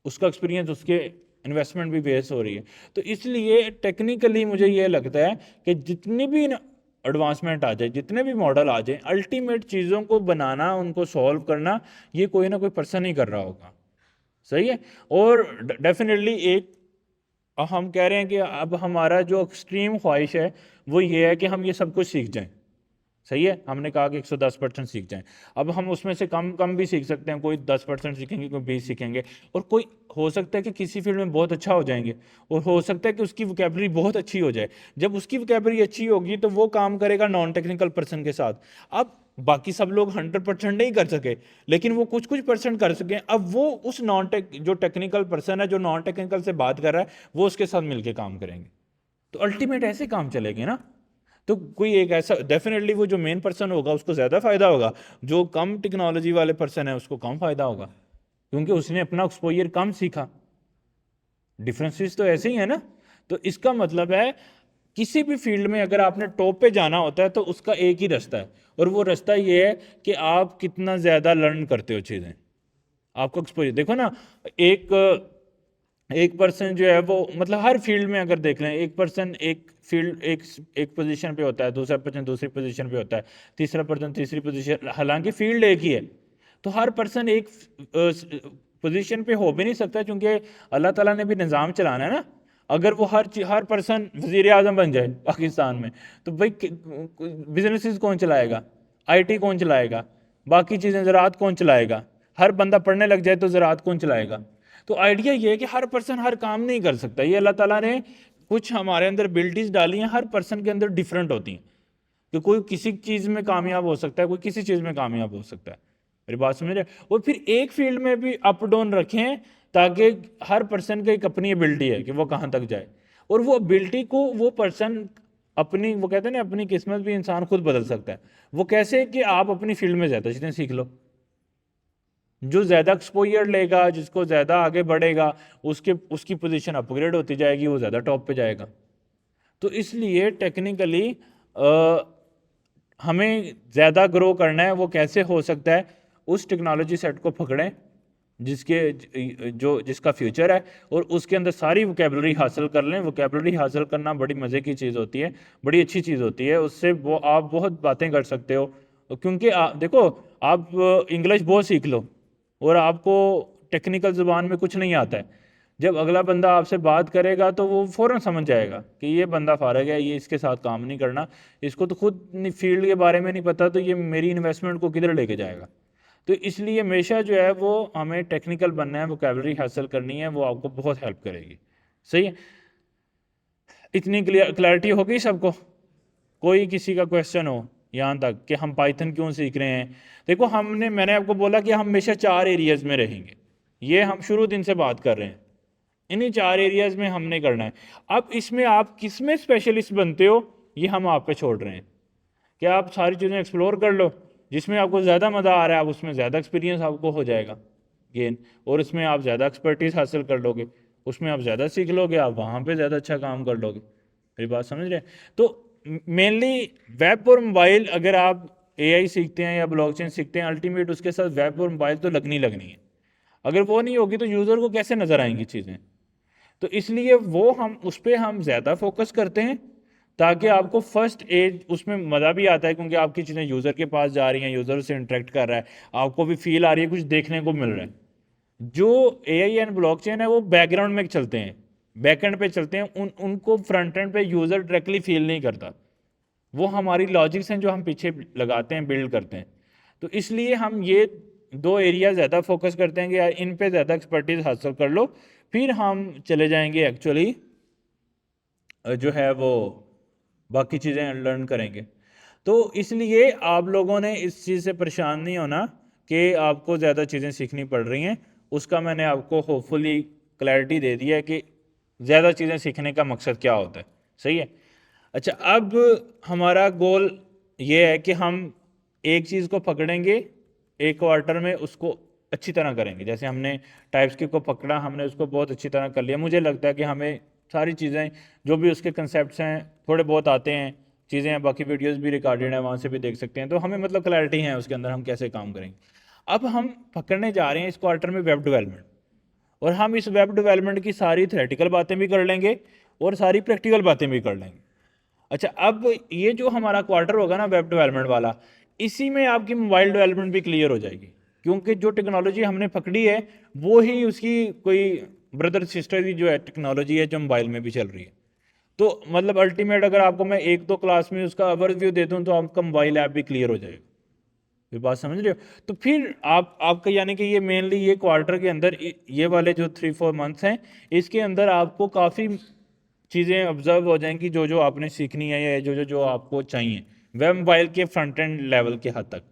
उसका एक्सपीरियंस, उसके इन्वेस्टमेंट भी वेस्ट हो रही है। तो इसलिए टेक्निकली मुझे ये लगता है कि जितनी भी एडवांसमेंट आ जाए, जितने भी मॉडल आ जाए, अल्टीमेट चीज़ों को बनाना, उनको सॉल्व करना, ये कोई ना कोई पर्सन ही कर रहा होगा। सही है। और डेफिनेटली एक हम कह रहे हैं कि अब हमारा जो एक्सट्रीम ख्वाहिश है वो ये है कि हम ये सब कुछ सीख जाएं। सही है, हमने कहा कि 110% सीख जाएं। अब हम उसमें से कम कम भी सीख सकते हैं, कोई 10% सीखेंगे, कोई 20 सीखेंगे, और कोई हो सकता है कि किसी फील्ड में बहुत अच्छा हो जाएंगे, और हो सकता है कि उसकी वोकैबलरी बहुत अच्छी हो जाए। जब उसकी वोकैबलरी अच्छी होगी तो वो काम करेगा नॉन टेक्निकल पर्सन के साथ। अब बाकी सब लोग 100% नहीं कर सके, लेकिन वो कुछ कुछ परसेंट कर सके, अब वो उस जो टेक्निकल पर्सन है, जो नॉन टेक्निकल से बात कर रहा है, वो उसके साथ मिलकर काम करेंगे, तो अल्टीमेट ऐसे काम चलेंगे ना। तो कोई एक ऐसा, डेफिनेटली वो जो मेन पर्सन होगा उसको ज़्यादा फायदा होगा, जो कम टेक्नोलॉजी वाले पर्सन है उसको कम फायदा होगा, क्योंकि उसने अपना एक्सपोजर कम सीखा। डिफरेंसेस तो ऐसे ही है ना। तो इसका मतलब है किसी भी फील्ड में अगर आपने टॉप पे जाना होता है तो उसका एक ही रास्ता है, और वो रास्ता ये है कि आप कितना ज़्यादा लर्न करते हो चीज़ें, आपको एक्सपोजर। देखो ना, एक पर्सन जो है वो, मतलब हर फील्ड में अगर देख लें, एक पर्सन एक फील्ड एक पोजीशन पे होता है, दूसरा पर्सन दूसरी पोजीशन पे होता है, तीसरा पर्सन तीसरी पोजीशन, हालांकि फील्ड एक ही है, तो हर पर्सन एक पोजीशन पे हो भी नहीं सकता, क्योंकि अल्लाह ताला ने भी निज़ाम चलाना है ना। अगर वो हर पर्सन वज़ीर आज़म बन जाए पाकिस्तान में, तो भाई बिजनेसेस कौन चलाएगा, आईटी कौन चलाएगा, बाकी चीज़ें ज़राअत कौन चलाएगा, हर बंदा पढ़ने लग जाए तो ज़राअत कौन चलाएगा। तो आइडिया ये है कि हर पर्सन हर काम नहीं कर सकता, ये अल्लाह ताला ने कुछ हमारे अंदर एबिलिटीज़ डाली हैं, हर पर्सन के अंदर डिफरेंट होती हैं, कि कोई किसी चीज़ में कामयाब हो सकता है, कोई किसी चीज़ में कामयाब हो सकता है। मेरी बात समझ रहे हैं। और फिर एक फील्ड में भी अप डाउन रखें, ताकि हर पर्सन की एक अपनी एबिलिटी है कि वो कहाँ तक जाए, और वो एबिलिटी को वो पर्सन अपनी, वो कहते हैं ना, अपनी किस्मत भी इंसान खुद बदल सकता है। वो कैसे, कि आप अपनी फील्ड में ज़्यादा चीज़ें सीख लो, जो ज़्यादा एक्सपोजर लेगा, जिसको ज़्यादा आगे बढ़ेगा, उसकी पोजीशन अपग्रेड होती जाएगी, वो ज़्यादा टॉप पे जाएगा। तो इसलिए टेक्निकली हमें ज़्यादा ग्रो करना है, वो कैसे हो सकता है, उस टेक्नोलॉजी सेट को पकड़ें जिसका फ्यूचर है, और उसके अंदर सारी वोकेबलरी हासिल कर लें। वोकेबलरी हासिल करना बड़ी मज़े की चीज़ होती है, बड़ी अच्छी चीज़ होती है, उससे वो आप बहुत बातें कर सकते हो। क्योंकि देखो, आप इंग्लिश बहुत सीख लो और आपको टेक्निकल ज़ुबान में कुछ नहीं आता है, जब अगला बंदा आपसे बात करेगा तो वो फ़ौरन समझ जाएगा कि ये बंदा फारग है, ये इसके साथ काम नहीं करना, इसको तो खुद फील्ड के बारे में नहीं पता, तो ये मेरी इन्वेस्टमेंट को किधर लेके जाएगा। तो इसलिए हमेशा जो है वो हमें टेक्निकल बनना है, वोकैबलरी हासिल करनी है, वो आपको बहुत हेल्प करेगी। सही है, इतनी क्लैरिटी हो गई सबको? कोई किसी का क्वेश्चन हो यहाँ तक कि हम पाइथन क्यों सीख रहे हैं? देखो, मैंने आपको बोला कि हम हमेशा 4 एरियाज़ में रहेंगे, ये हम शुरू दिन से बात कर रहे हैं, इन्हीं 4 एरियाज़ में हमने करना है। अब इसमें आप किस में स्पेशलिस्ट बनते हो, ये हम आप पे छोड़ रहे हैं, कि आप सारी चीज़ें एक्सप्लोर कर लो, जिसमें आपको ज़्यादा मज़ा आ रहा है, आप उसमें ज़्यादा एक्सपीरियंस आपको हो जाएगा गेन, और इसमें आप ज़्यादा एक्सपर्टीज हासिल कर लोगे, उसमें आप ज़्यादा सीख लोगे, आप वहाँ पे ज़्यादा अच्छा काम कर लोगे। मेरी बात समझ रहे हैं? तो मेनली वेब और मोबाइल, अगर आप एआई सीखते हैं या ब्लॉकचेन सीखते हैं, अल्टीमेट उसके साथ वेब और मोबाइल तो लगनी है। अगर वो नहीं होगी तो यूज़र को कैसे नज़र आएंगी चीज़ें? तो इसलिए वो हम उस पर हम ज़्यादा फोकस करते हैं, ताकि आपको फर्स्ट एज उसमें मज़ा भी आता है, क्योंकि आपकी चीज़ें यूज़र के पास जा रही हैं, यूज़र से इंटरेक्ट कर रहा है, आपको भी फील आ रही है, कुछ देखने को मिल रहा है। जो एआई एंड ब्लॉकचेन है वो बैकग्राउंड में चलते हैं, बैकएंड पे चलते हैं, उनको फ्रंट एंड पे यूज़र डायरेक्टली फील नहीं करता, वो हमारी लॉजिक्स हैं जो हम पीछे लगाते हैं, बिल्ड करते हैं। तो इसलिए हम ये 2 एरिया ज़्यादा फोकस करते हैं कि यार इन पे ज़्यादा एक्सपर्टीज हासिल कर लो, फिर हम चले जाएंगे एक्चुअली जो है वो बाकी चीज़ें लर्न करेंगे। तो इसलिए आप लोगों ने इस चीज़ से परेशान नहीं होना कि आपको ज़्यादा चीज़ें सीखनी पड़ रही हैं, उसका मैंने आपको होपफुली क्लैरिटी दे दी है कि ज़्यादा चीज़ें सीखने का मकसद क्या होता है। सही है। अच्छा, अब हमारा गोल ये है कि हम एक चीज़ को पकड़ेंगे, एक क्वार्टर में उसको अच्छी तरह करेंगे। जैसे हमने टाइप्सक्रिप्ट को पकड़ा, हमने उसको बहुत अच्छी तरह कर लिया। मुझे लगता है कि हमें सारी चीज़ें जो भी उसके कंसेप्ट्स हैं थोड़े बहुत आते हैं, चीज़ें हैं, बाकी वीडियोस भी रिकॉर्डेड हैं, वहाँ से भी देख सकते हैं। तो हमें मतलब क्लैरिटी है उसके अंदर हम कैसे काम करेंगे। अब हम पकड़ने जा रहे हैं इस क्वार्टर में वेब डेवलपमेंट, और हम इस वेब डेवलपमेंट की सारी थ्योरेटिकल बातें भी कर लेंगे और सारी प्रैक्टिकल बातें भी कर लेंगे। अच्छा, अब ये जो हमारा क्वार्टर होगा ना वेब डेवलपमेंट वाला, इसी में आपकी मोबाइल डेवलपमेंट भी क्लियर हो जाएगी, क्योंकि जो टेक्नोलॉजी हमने पकड़ी है वो ही उसकी कोई ब्रदर सिस्टर की जो है टेक्नोलॉजी है जो मोबाइल में भी चल रही है। तो मतलब अल्टीमेट अगर आपको मैं एक दो क्लास में उसका ओवरव्यू दे दूं तो आपका मोबाइल ऐप भी क्लियर हो जाएगा। ये बात समझ रहे हो? तो फिर आपका यानी कि ये मेनली ये क्वार्टर के अंदर ये वाले जो 3-4 मंथ्स हैं, इसके अंदर आपको काफ़ी चीज़ें ऑब्जर्व हो जाएंगी जो जो आपने सीखनी है या जो जो जो आपको चाहिए वेब मोबाइल के फ्रंट एंड लेवल के हद तक।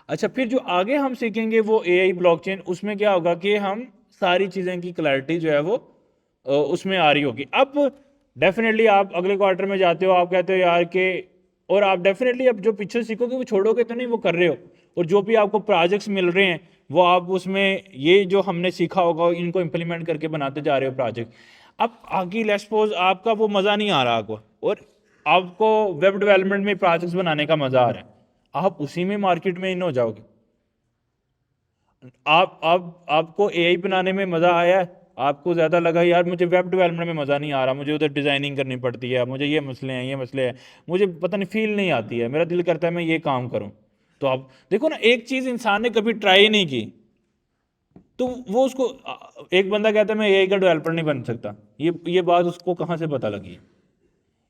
अच्छा, फिर जो आगे हम सीखेंगे वो एआई ब्लॉकचेन, उसमें क्या होगा कि हम सारी चीज़ें की क्लैरिटी जो है वो उसमें आ रही होगी। अब डेफिनेटली आप अगले क्वार्टर में जाते हो, आप कहते हो यार कि, और आप डेफिनेटली अब जो पीछे सीखोगे वो छोड़ोगे तो नहीं, वो कर रहे हो, और जो भी आपको प्रोजेक्ट्स मिल रहे हैं वो आप उसमें ये जो हमने सीखा होगा इनको इम्प्लीमेंट करके बनाते जा रहे हो प्रोजेक्ट। अब आगे लेट्स सपोज आपका वो मज़ा नहीं आ रहा आपको, और आपको वेब डेवलपमेंट में प्रोजेक्ट्स बनाने का मज़ा आ रहा है, आप उसी में मार्केट में इन हो जाओगे। आप आपको एआई बनाने में मज़ा आया है, आपको ज़्यादा लगा यार मुझे वेब डेवलपमेंट में मज़ा नहीं आ रहा, मुझे उधर डिज़ाइनिंग करनी पड़ती है, मुझे ये मसले हैं, मुझे पता नहीं फील नहीं आती है, मेरा दिल करता है मैं ये काम करूं। तो आप देखो ना, एक चीज़ इंसान ने कभी ट्राई नहीं की तो वो उसको एक बंदा कहता है मैं एआई का डेवलपर नहीं बन सकता, ये बात उसको कहाँ से पता लगी?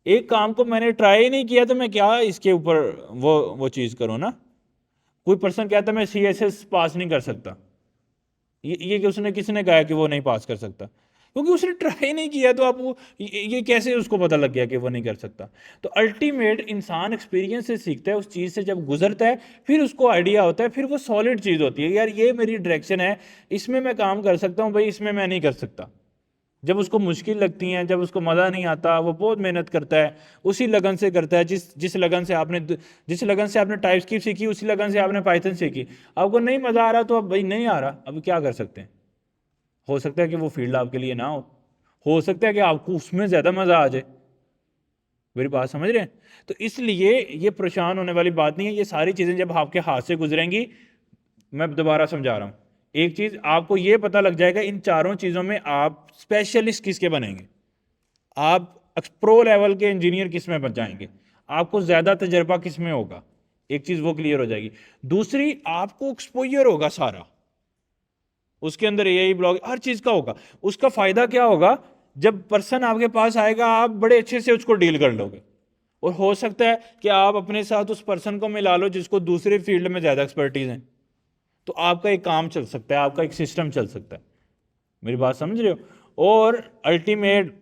एक काम को मैंने ट्राई नहीं किया तो मैं क्या इसके ऊपर वो चीज़ करूँ ना। कोई पर्सन कहता है मैं सीएसएस पास नहीं कर सकता, ये कि उसने किसने कहा कि वो नहीं पास कर सकता? क्योंकि उसने ट्राई नहीं किया। तो आप वो ये कैसे उसको पता लग गया कि वो नहीं कर सकता? तो अल्टीमेट इंसान एक्सपीरियंस से सीखता है, उस चीज़ से जब गुजरता है फिर उसको आइडिया होता है, फिर वो सॉलिड चीज़ होती है, यार ये मेरी डायरेक्शन है, इसमें मैं काम कर सकता हूँ, भाई इसमें मैं नहीं कर सकता। जब उसको मुश्किल लगती हैं, जब उसको मज़ा नहीं आता, वो बहुत मेहनत करता है, उसी लगन से करता है जिस लगन से आपने टाइप्सक्रिप्ट सीखी, उसी लगन से आपने पाइथन सीखी। आपको नहीं मज़ा आ रहा तो अब भाई नहीं आ रहा, अब क्या कर सकते हैं? हो सकता है कि वो फील्ड आपके लिए ना हो सकता है कि आपको उसमें ज़्यादा मज़ा आ जाए। मेरी बात समझ रहे हैं? तो इसलिए ये परेशान होने वाली बात नहीं है। ये सारी चीज़ें जब आपके हाथ से गुजरेंगी, मैं दोबारा समझा रहा हूँ, एक चीज़ आपको ये पता लग जाएगा, इन चारों चीज़ों में आप स्पेशलिस्ट किसके बनेंगे, आप प्रो लेवल के इंजीनियर किस में बन जाएंगे, आपको ज़्यादा तजर्बा किस में होगा। एक चीज़ वो क्लियर हो जाएगी। दूसरी, आपको एक्सपोजर होगा सारा, उसके अंदर एआई ब्लॉग हर चीज़ का होगा। उसका फ़ायदा क्या होगा, जब पर्सन आपके पास आएगा आप बड़े अच्छे से उसको डील कर लोगे, और हो सकता है कि आप अपने साथ उस पर्सन को मिला लो जिसको दूसरे फील्ड में ज़्यादा एक्सपर्टीज़ हैं, तो आपका एक काम चल सकता है, आपका एक सिस्टम चल सकता है। मेरी बात समझ रहे हो? और अल्टीमेट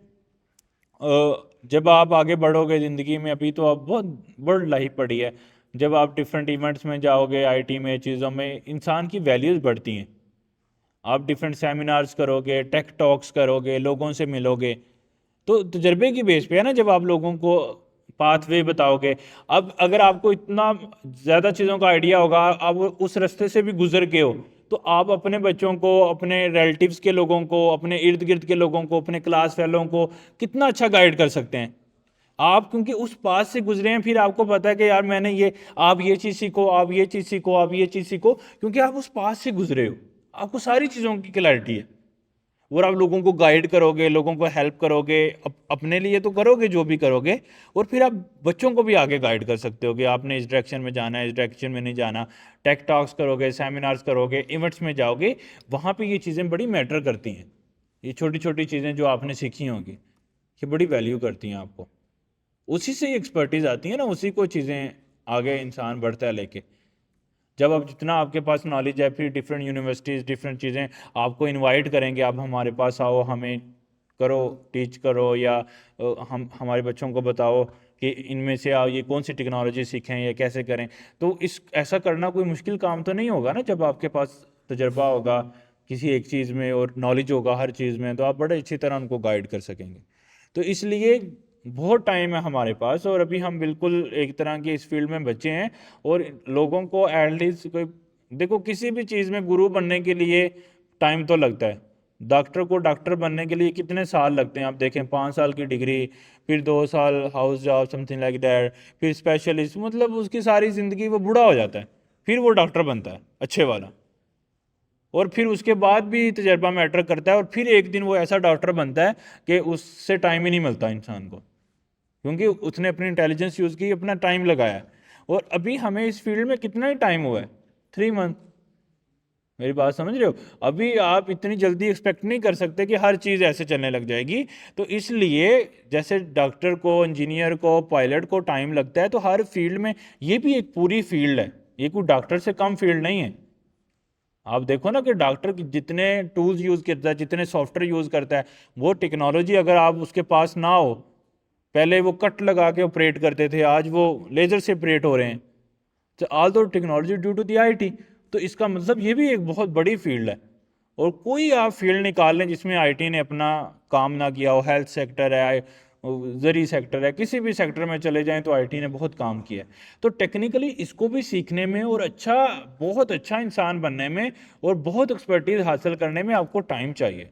जब आप आगे बढ़ोगे ज़िंदगी में, अभी तो आप बहुत बड़ी लाइफ पड़ी है, जब आप डिफरेंट इवेंट्स में जाओगे, आईटी में, चीज़ों में, इंसान की वैल्यूज़ बढ़ती हैं। आप डिफरेंट सेमिनार्स करोगे, टेक टॉक्स करोगे, लोगों से मिलोगे, तो तजर्बे की बेस पे है ना, जब आप लोगों को पाथवे बताओगे। अब अगर आपको इतना ज़्यादा चीज़ों का आइडिया होगा, आप उस रास्ते से भी गुजर के हो, तो आप अपने बच्चों को, अपने रिलेटिव्स के लोगों को, अपने इर्द गिर्द के लोगों को, अपने क्लास फेलों को कितना अच्छा गाइड कर सकते हैं आप, क्योंकि उस पास से गुजरे हैं। फिर आपको पता है कि यार मैंने ये, आप ये चीज़ सीखो, आप ये चीज़ सीखो, आप ये चीज़ सीखो, क्योंकि आप उस पास से गुजरे हो, आपको सारी चीज़ों की क्लैरिटी है। और आप लोगों को गाइड करोगे, लोगों को हेल्प करोगे, अपने लिए तो करोगे जो भी करोगे, और फिर आप बच्चों को भी आगे गाइड कर सकते हो कि आपने इस डायरेक्शन में जाना है, इस डायरेक्शन में नहीं जाना। टेक टॉक्स करोगे, सेमिनार्स करोगे, इवेंट्स में जाओगे, वहाँ पे ये चीज़ें बड़ी मैटर करती हैं। ये छोटी छोटी चीज़ें जो आपने सीखी होंगी, ये बड़ी वैल्यू करती हैं आपको, उसी से एक्सपर्टीज़ आती है ना, उसी को चीज़ें आगे इंसान बढ़ता है लेके। जब अब जितना आपके पास नॉलेज है, फिर डिफरेंट यूनिवर्सिटीज़, डिफरेंट चीज़ें आपको इनवाइट करेंगे, आप हमारे पास आओ, हमें करो, टीच करो, या हम हमारे बच्चों को बताओ कि इनमें से आप ये कौन सी टेक्नोलॉजी सीखें या कैसे करें। तो इस ऐसा करना कोई मुश्किल काम तो नहीं होगा ना, जब आपके पास तजर्बा होगा किसी एक चीज़ में और नॉलेज होगा हर चीज़ में, तो आप बड़े अच्छी तरह उनको गाइड कर सकेंगे। तो इसलिए बहुत टाइम है हमारे पास, और अभी हम बिल्कुल एक तरह के इस फील्ड में बच्चे हैं। और लोगों को एटलीस्ट कोई, देखो किसी भी चीज़ में गुरु बनने के लिए टाइम तो लगता है। डॉक्टर को डॉक्टर बनने के लिए कितने साल लगते हैं, आप देखें 5 साल की डिग्री, फिर 2 साल house job something like that, फिर स्पेशलिस्ट, मतलब उसकी सारी ज़िंदगी वो बूढ़ा हो जाता है, फिर वो डॉक्टर बनता है अच्छे वाला। और फिर उसके बाद भी तजर्बा मैटर करता है, और फिर एक दिन वो ऐसा डॉक्टर बनता है कि उससे टाइम ही नहीं मिलता इंसान को, क्योंकि उसने अपनी इंटेलिजेंस यूज़ की, अपना टाइम लगाया। और अभी हमें इस फील्ड में कितना ही टाइम हुआ है, 3 मंथ। मेरी बात समझ रहे हो? अभी आप इतनी जल्दी एक्सपेक्ट नहीं कर सकते कि हर चीज़ ऐसे चलने लग जाएगी। तो इसलिए जैसे डॉक्टर को, इंजीनियर को, पायलट को टाइम लगता है, तो हर फील्ड में ये भी एक पूरी फील्ड है, ये कोई डॉक्टर से कम फील्ड नहीं है। आप देखो ना कि डॉक्टर जितने टूल्स यूज़ करता है, जितने सॉफ्टवेयर यूज़ करता है, वो टेक्नोलॉजी अगर आप उसके पास ना हो, पहले वो कट लगा के ऑपरेट करते थे, आज वो लेज़र से ऑपरेट हो रहे हैं, तो although technology due to the IT. तो इसका मतलब ये भी एक बहुत बड़ी फील्ड है। और कोई आप फील्ड निकाल लें जिसमें आईटी ने अपना काम ना किया हो, हेल्थ सेक्टर है, ज़री सेक्टर है, किसी भी सेक्टर में चले जाएं तो आईटी ने बहुत काम किया है। तो टेक्निकली इसको भी सीखने में और बहुत अच्छा इंसान बनने में और बहुत एक्सपर्टीज हासिल करने में आपको टाइम चाहिए।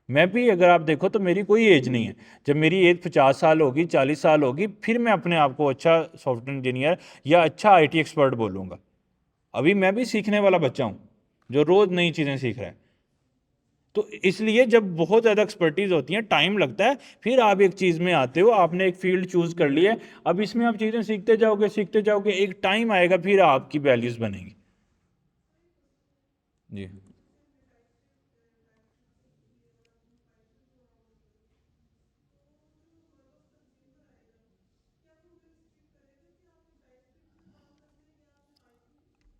मैं भी, अगर आप देखो तो मेरी कोई एज नहीं है, जब मेरी एज 50 साल होगी, 40 साल होगी, फिर मैं अपने आप को अच्छा सॉफ्टवेयर इंजीनियर या अच्छा आईटी एक्सपर्ट बोलूँगा। अभी मैं भी सीखने वाला बच्चा हूँ जो रोज़ नई चीज़ें सीख रहा है। तो इसलिए जब बहुत ज़्यादा एक्सपर्टीज़ होती है, टाइम लगता है, फिर आप एक चीज़ में आते हो, आपने एक फील्ड चूज़ कर लिया है, अब इसमें आप चीज़ें सीखते जाओगे, एक टाइम आएगा फिर आपकी वैल्यूज़ बनेगी। जी।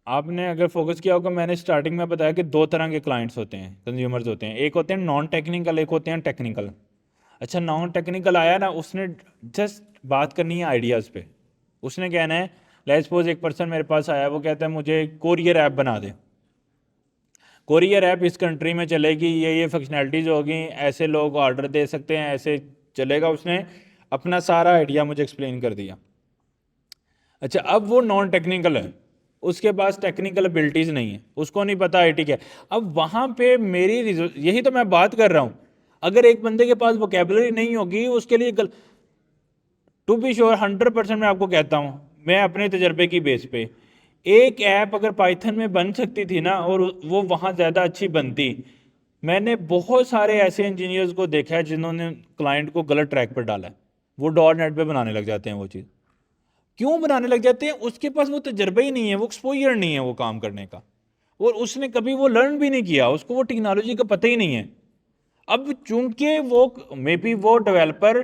आपने अगर फोकस किया होगा, मैंने स्टार्टिंग में बताया कि 2 तरह के क्लाइंट्स होते हैं, कंज्यूमर्स होते हैं, एक होते हैं नॉन टेक्निकल, एक होते हैं टेक्निकल। अच्छा, नॉन टेक्निकल आया ना, उसने जस्ट बात करनी है आइडियाज़ पे। उसने कहना है, लेट्स सपोज एक पर्सन मेरे पास आया, वो कहता है मुझे कोरियर ऐप बना दे, कोरियर ऐप इस कंट्री में चलेगी, ये फंक्शनैलिटीज़ होगी, ऐसे लोग ऑर्डर दे सकते हैं, ऐसे चलेगा। उसने अपना सारा आइडिया मुझे एक्सप्लेन कर दिया। अच्छा, अब वो नॉन टेक्निकल है, उसके पास टेक्निकल एबिलिटीज़ नहीं है, उसको नहीं पता आईटी क्या है। अब वहाँ पे मेरी यही तो मैं बात कर रहा हूँ, अगर एक बंदे के पास वोकेबलरी नहीं होगी उसके लिए टू बी श्योर 100% मैं आपको कहता हूँ, मैं अपने तजर्बे की बेस पे, एक ऐप अगर पाइथन में बन सकती थी ना, और वो वहाँ ज़्यादा अच्छी बनती। मैंने बहुत सारे ऐसे इंजीनियर्स को देखा है जिन्होंने क्लाइंट को गलत ट्रैक पर डाला है, वो डॉट नेट पर बनाने लग जाते हैं। वो चीज़ क्यों बनाने लग जाते हैं? उसके पास वो तजर्बा ही नहीं है, वो एक्सपोजर नहीं है वो काम करने का, और उसने कभी वो लर्न भी नहीं किया, उसको वो टेक्नोलॉजी का पता ही नहीं है। अब चूंकि वो मे बी वो डेवलपर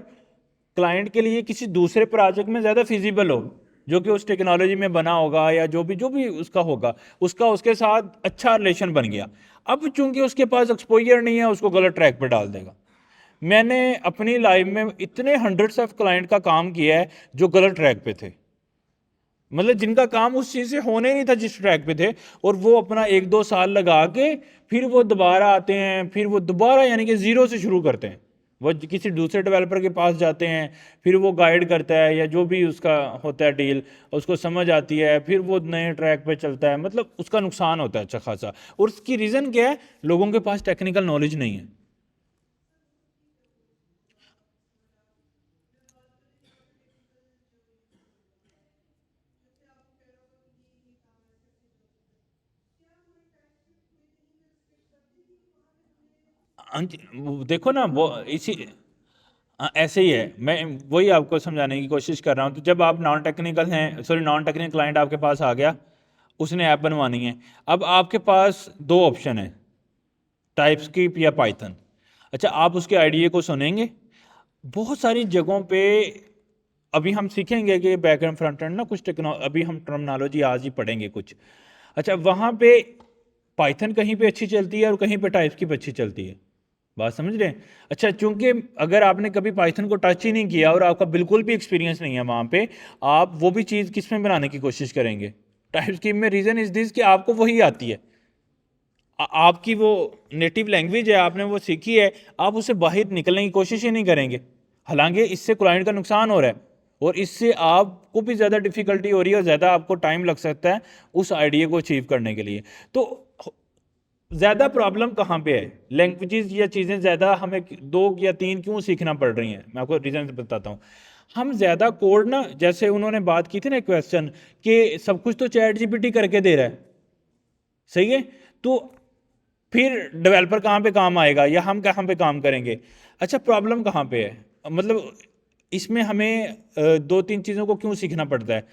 क्लाइंट के लिए किसी दूसरे प्रोजेक्ट में ज़्यादा फिजिबल हो, जो कि उस टेक्नोलॉजी में बना होगा, या जो भी उसका होगा, उसका उसके साथ अच्छा रिलेशन बन गया। अब चूंकि उसके पास एक्सपोजर नहीं है, उसको गलत ट्रैक पर डाल देगा। मैंने अपनी लाइफ में इतने हंड्रेड्स ऑफ क्लाइंट का काम किया है जो गलत ट्रैक पे थे, मतलब जिनका काम उस चीज़ से होने नहीं था जिस ट्रैक पे थे, और वो अपना 1-2 साल लगा के फिर वो दोबारा आते हैं, फिर वो दोबारा यानी कि ज़ीरो से शुरू करते हैं। वो किसी दूसरे डेवलपर के पास जाते हैं, फिर वो गाइड करता है या जो भी उसका होता है डील, उसको समझ आती है, फिर वो नए ट्रैक पे चलता है। मतलब उसका नुकसान होता है अच्छा खासा, और उसकी रीज़न क्या है? लोगों के पास टेक्निकल नॉलेज नहीं है। हाँ जी, वो देखो ना, वो इसी ऐसे ही है, मैं वही आपको समझाने की कोशिश कर रहा हूँ। तो जब आप नॉन टेक्निकल हैं, सॉरी नॉन टेक्निकल क्लाइंट आपके पास आ गया, उसने ऐप बनवानी है, अब आपके पास दो ऑप्शन है, टाइपस्क्रिप्ट या पाइथन। अच्छा, आप उसके आइडिया को सुनेंगे। बहुत सारी जगहों पे अभी हम सीखेंगे कि बैक एंड फ्रंट एंड ना, कुछ अभी हम टर्मिनोलॉजी आज ही पढ़ेंगे कुछ। अच्छा, वहाँ पे पाइथन कहीं पे अच्छी चलती है और कहीं पे टाइपस्क्रिप्ट अच्छी चलती है, बात समझ रहे हैं? अच्छा, चूंकि अगर आपने कभी पाइथन को टच ही नहीं किया और आपका बिल्कुल भी एक्सपीरियंस नहीं है वहाँ पे, आप वो भी चीज़ किस में बनाने की कोशिश करेंगे? टाइपस्क्रिप्ट में। रीज़न इज दिस कि आपको वही आती है, आपकी वो नेटिव लैंग्वेज है, आपने वो सीखी है, आप उससे बाहर निकलने की कोशिश ही नहीं करेंगे। हालांकि इससे क्लाइंट का नुकसान हो रहा है और इससे आपको भी ज़्यादा डिफिकल्टी हो रही है और ज़्यादा आपको टाइम लग सकता है उस आइडिया को अचीव करने के लिए। तो ज़्यादा प्रॉब्लम कहाँ पे है? लैंग्वेजेस या चीज़ें ज़्यादा हमें 2 या 3 क्यों सीखना पड़ रही हैं? मैं आपको रीज़न बताता हूँ। हम ज़्यादा कोड ना, जैसे उन्होंने बात की थी ना क्वेश्चन कि सब कुछ तो चैट जीपीटी करके दे रहा है, सही है, तो फिर डेवलपर कहाँ पे काम आएगा या हम कहाँ पे काम करेंगे? अच्छा, प्रॉब्लम कहाँ पे है? मतलब इसमें हमें 2-3 चीज़ों को क्यों सीखना पड़ता है?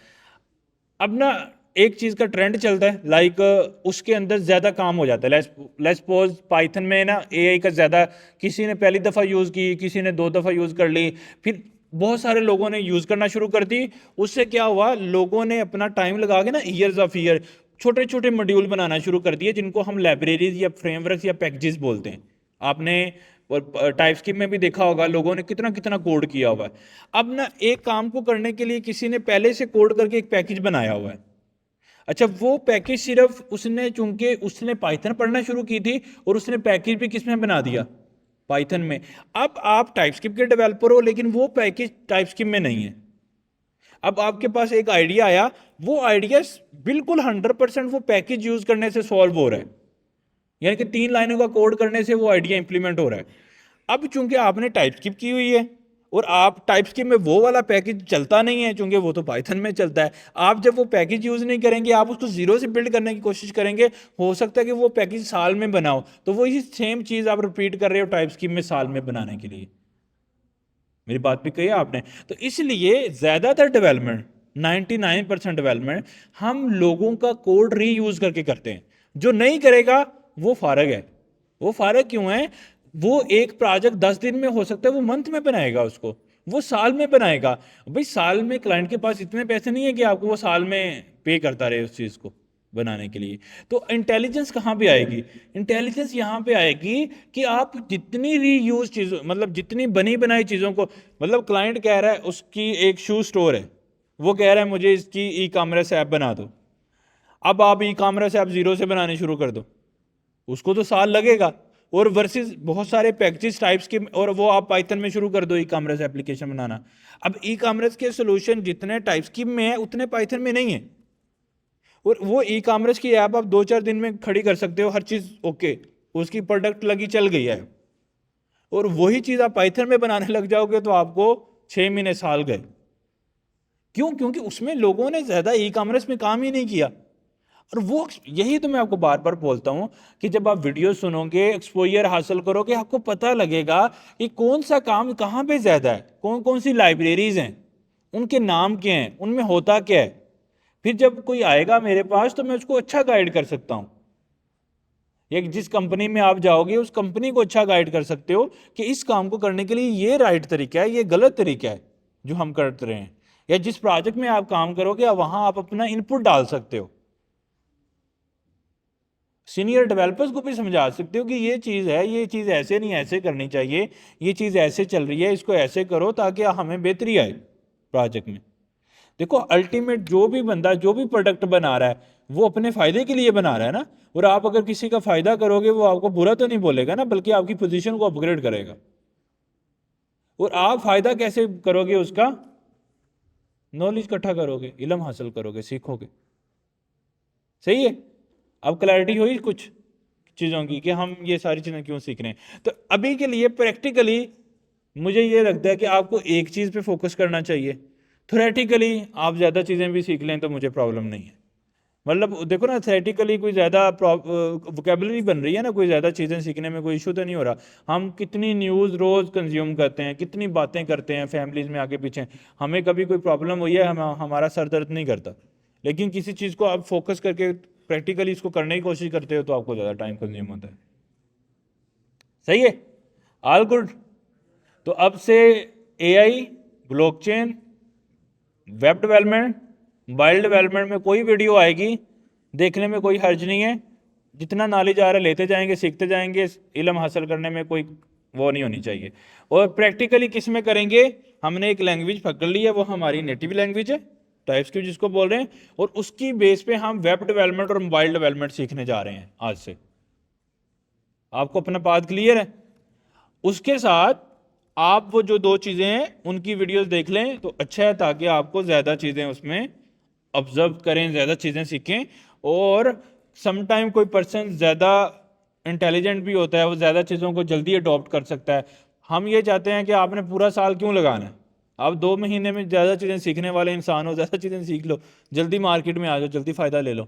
अब ना एक चीज़ का ट्रेंड चलता है, लाइक उसके अंदर ज़्यादा काम हो जाता है। लेट्स सपोज पाइथन में ना एआई का ज़्यादा, किसी ने पहली दफ़ा यूज़ की, किसी ने 2 दफ़ा यूज़ कर ली, फिर बहुत सारे लोगों ने यूज़ करना शुरू कर दी। उससे क्या हुआ, लोगों ने अपना टाइम लगा के ना ईयर्स ऑफ ईयर छोटे छोटे मॉड्यूल बनाना शुरू कर दिए, जिनको हम लाइब्रेरीज या फ्रेमवर्क या पैकेजेस बोलते हैं। आपने और टाइपस्क्रिप्ट में भी देखा होगा लोगों ने कितना कितना कोड किया हुआ है। अब ना एक काम को करने के लिए किसी ने पहले से कोड करके एक पैकेज बनाया हुआ है। अच्छा, वो पैकेज सिर्फ उसने, चूंकि उसने पाइथन पढ़ना शुरू की थी और उसने पैकेज भी किस में बना दिया, पाइथन में। अब आप टाइपस्क्रिप्ट के डेवलपर हो लेकिन वो पैकेज टाइपस्क्रिप्ट में नहीं है। अब आपके पास एक आइडिया आया, वो आइडिया बिल्कुल 100% वो पैकेज यूज करने से सॉल्व हो रहा है, यानी कि 3 लाइनों का कोड करने से वो आइडिया इंप्लीमेंट हो रहा है। अब चूंकि आपने टाइपस्क्रिप्ट की हुई है और आप टाइपस्क्रिप्ट में वो वाला पैकेज चलता नहीं है, चूंकि वो तो पाइथन में चलता है, आप जब वो पैकेज यूज नहीं करेंगे, आप उसको जीरो से बिल्ड करने की कोशिश करेंगे, हो सकता है कि वो पैकेज साल में बनाओ, तो वो ही सेम चीज आप रिपीट कर रहे हो टाइपस्क्रिप्ट में साल में बनाने के लिए। मेरी बात भी कही है आपने। तो इसलिए ज्यादातर डेवलपमेंट, 99% डेवलपमेंट हम लोगों का कोड रीयूज करके करते हैं। जो नहीं करेगा वो फारग है। वो फारग क्यों है? वो एक प्रोजेक्ट 10 दिन में हो सकता है, वो मंथ में बनाएगा उसको, वो साल में बनाएगा। भाई साल में क्लाइंट के पास इतने पैसे नहीं है कि आपको वो साल में पे करता रहे उस चीज को बनाने के लिए। तो इंटेलिजेंस कहाँ पे आएगी? इंटेलिजेंस यहाँ पे आएगी कि आप जितनी रीयूज चीज़ों, मतलब जितनी बनी बनाई चीज़ों को, मतलब क्लाइंट कह रहा है उसकी एक शू स्टोर है, वो कह रहा है मुझे इसकी ई कॉमर्स ऐप बना दो। अब आप ई कॉमर्स ऐप जीरो से बनाने शुरू कर दो, उसको तो साल लगेगा। और वर्सेस बहुत सारे पैकेजेस टाइप्स के, और वो आप पाइथन में शुरू कर दो ई कॉमर्स एप्लीकेशन बनाना। अब ई कॉमर्स के सोल्यूशन जितने टाइप्स की में है उतने पाइथन में नहीं है, और वो ई कॉमर्स की ऐप आप 2-4 दिन में खड़ी कर सकते हो, हर चीज़ ओके, उसकी प्रोडक्ट लगी चल गई है। और वही चीज़ आप पाइथन में बनाने लग जाओगे तो आपको 6 महीने साल गए। क्यों? क्योंकि उसमें लोगों ने ज़्यादा ई कॉमर्स में काम ही नहीं किया। और वो यही तो मैं आपको बार बार बोलता हूं कि जब आप वीडियो सुनोगे, एक्सपोजर हासिल करोगे, आपको पता लगेगा कि कौन सा काम कहाँ पे ज़्यादा है, कौन कौन सी लाइब्रेरीज हैं, उनके नाम क्या हैं, उनमें होता क्या है। फिर जब कोई आएगा मेरे पास तो मैं उसको अच्छा गाइड कर सकता हूं। या जिस कंपनी में आप जाओगे उस कंपनी को अच्छा गाइड कर सकते हो कि इस काम को करने के लिए ये राइट तरीका है, ये गलत तरीका है जो हम कर रहे हैं। या जिस प्रोजेक्ट में आप काम करोगे वहां आप अपना इनपुट डाल सकते हो। सीनियर डेवलपर्स को भी समझा सकते हो कि ये चीज़ है, ये चीज़ ऐसे नहीं ऐसे करनी चाहिए, ये चीज़ ऐसे चल रही है, इसको ऐसे करो ताकि हमें बेहतरी आए प्रोजेक्ट में। देखो अल्टीमेट जो भी बंदा जो भी प्रोडक्ट बना रहा है वो अपने फायदे के लिए बना रहा है ना। और आप अगर किसी का फायदा करोगे वो आपको बुरा तो नहीं बोलेगा ना, बल्कि आपकी पोजीशन को अपग्रेड करेगा। और आप फायदा कैसे करोगे उसका? नॉलेज इकट्ठा करोगे, इल्म हासिल करोगे, सीखोगे। सही है? अब क्लैरिटी हुई कुछ चीज़ों की कि हम ये सारी चीज़ें क्यों सीख रहे हैं। तो अभी के लिए प्रैक्टिकली मुझे ये लगता है कि आपको एक चीज़ पे फोकस करना चाहिए। थ्योरेटिकली आप ज़्यादा चीज़ें भी सीख लें तो मुझे प्रॉब्लम नहीं है। मतलब देखो ना, थ्योरेटिकली कोई ज़्यादा वोकेबलरी बन रही है ना, कोई ज़्यादा चीज़ें सीखने में कोई इशू तो नहीं हो रहा। हम कितनी न्यूज़ रोज़ कंज्यूम करते हैं, कितनी बातें करते हैं फैमिलीज़ में आगे पीछे, हमें कभी कोई प्रॉब्लम हुई है हमारा सर दर्द नहीं करता। लेकिन किसी चीज़ को आप फोकस करके प्रैक्टिकली इसको करने की कोशिश करते हो तो आपको ज़्यादा टाइम कंज्यूम होता है। सही है? All good. तो अब से AI, blockchain, web development, mobile development में कोई वीडियो आएगी, देखने में कोई हर्ज नहीं है। जितना नॉलेज आ रहा है लेते जाएंगे, सीखते जाएंगे, इल्म हासिल करने में कोई वो नहीं होनी चाहिए। और प्रैक्टिकली किस में करेंगे? हमने एक लैंग्वेज पकड़ ली है, वो हमारी नेटिव लैंग्वेज है, टाइपस्क्रिप्ट जिसको बोल रहे हैं, और उसकी बेस पे हम वेब डेवलपमेंट और मोबाइल डेवलपमेंट सीखने जा रहे हैं आज से। आपको अपना पाथ क्लियर है? उसके साथ आप वो जो दो चीज़ें हैं उनकी वीडियोस देख लें तो अच्छा है, ताकि आपको ज़्यादा चीज़ें उसमें ऑब्जर्व करें, ज़्यादा चीज़ें सीखें। और समटाइम कोई पर्सन ज़्यादा इंटेलिजेंट भी होता है, वो ज़्यादा चीज़ों को जल्दी अडॉप्ट कर सकता है। हम ये चाहते हैं कि आपने पूरा साल क्यों लगाना है, आप 2 महीने में ज़्यादा चीज़ें सीखने वाले इंसान हो, ज़्यादा चीज़ें सीख लो, जल्दी मार्केट में आ जाओ, जल्दी फ़ायदा ले लो।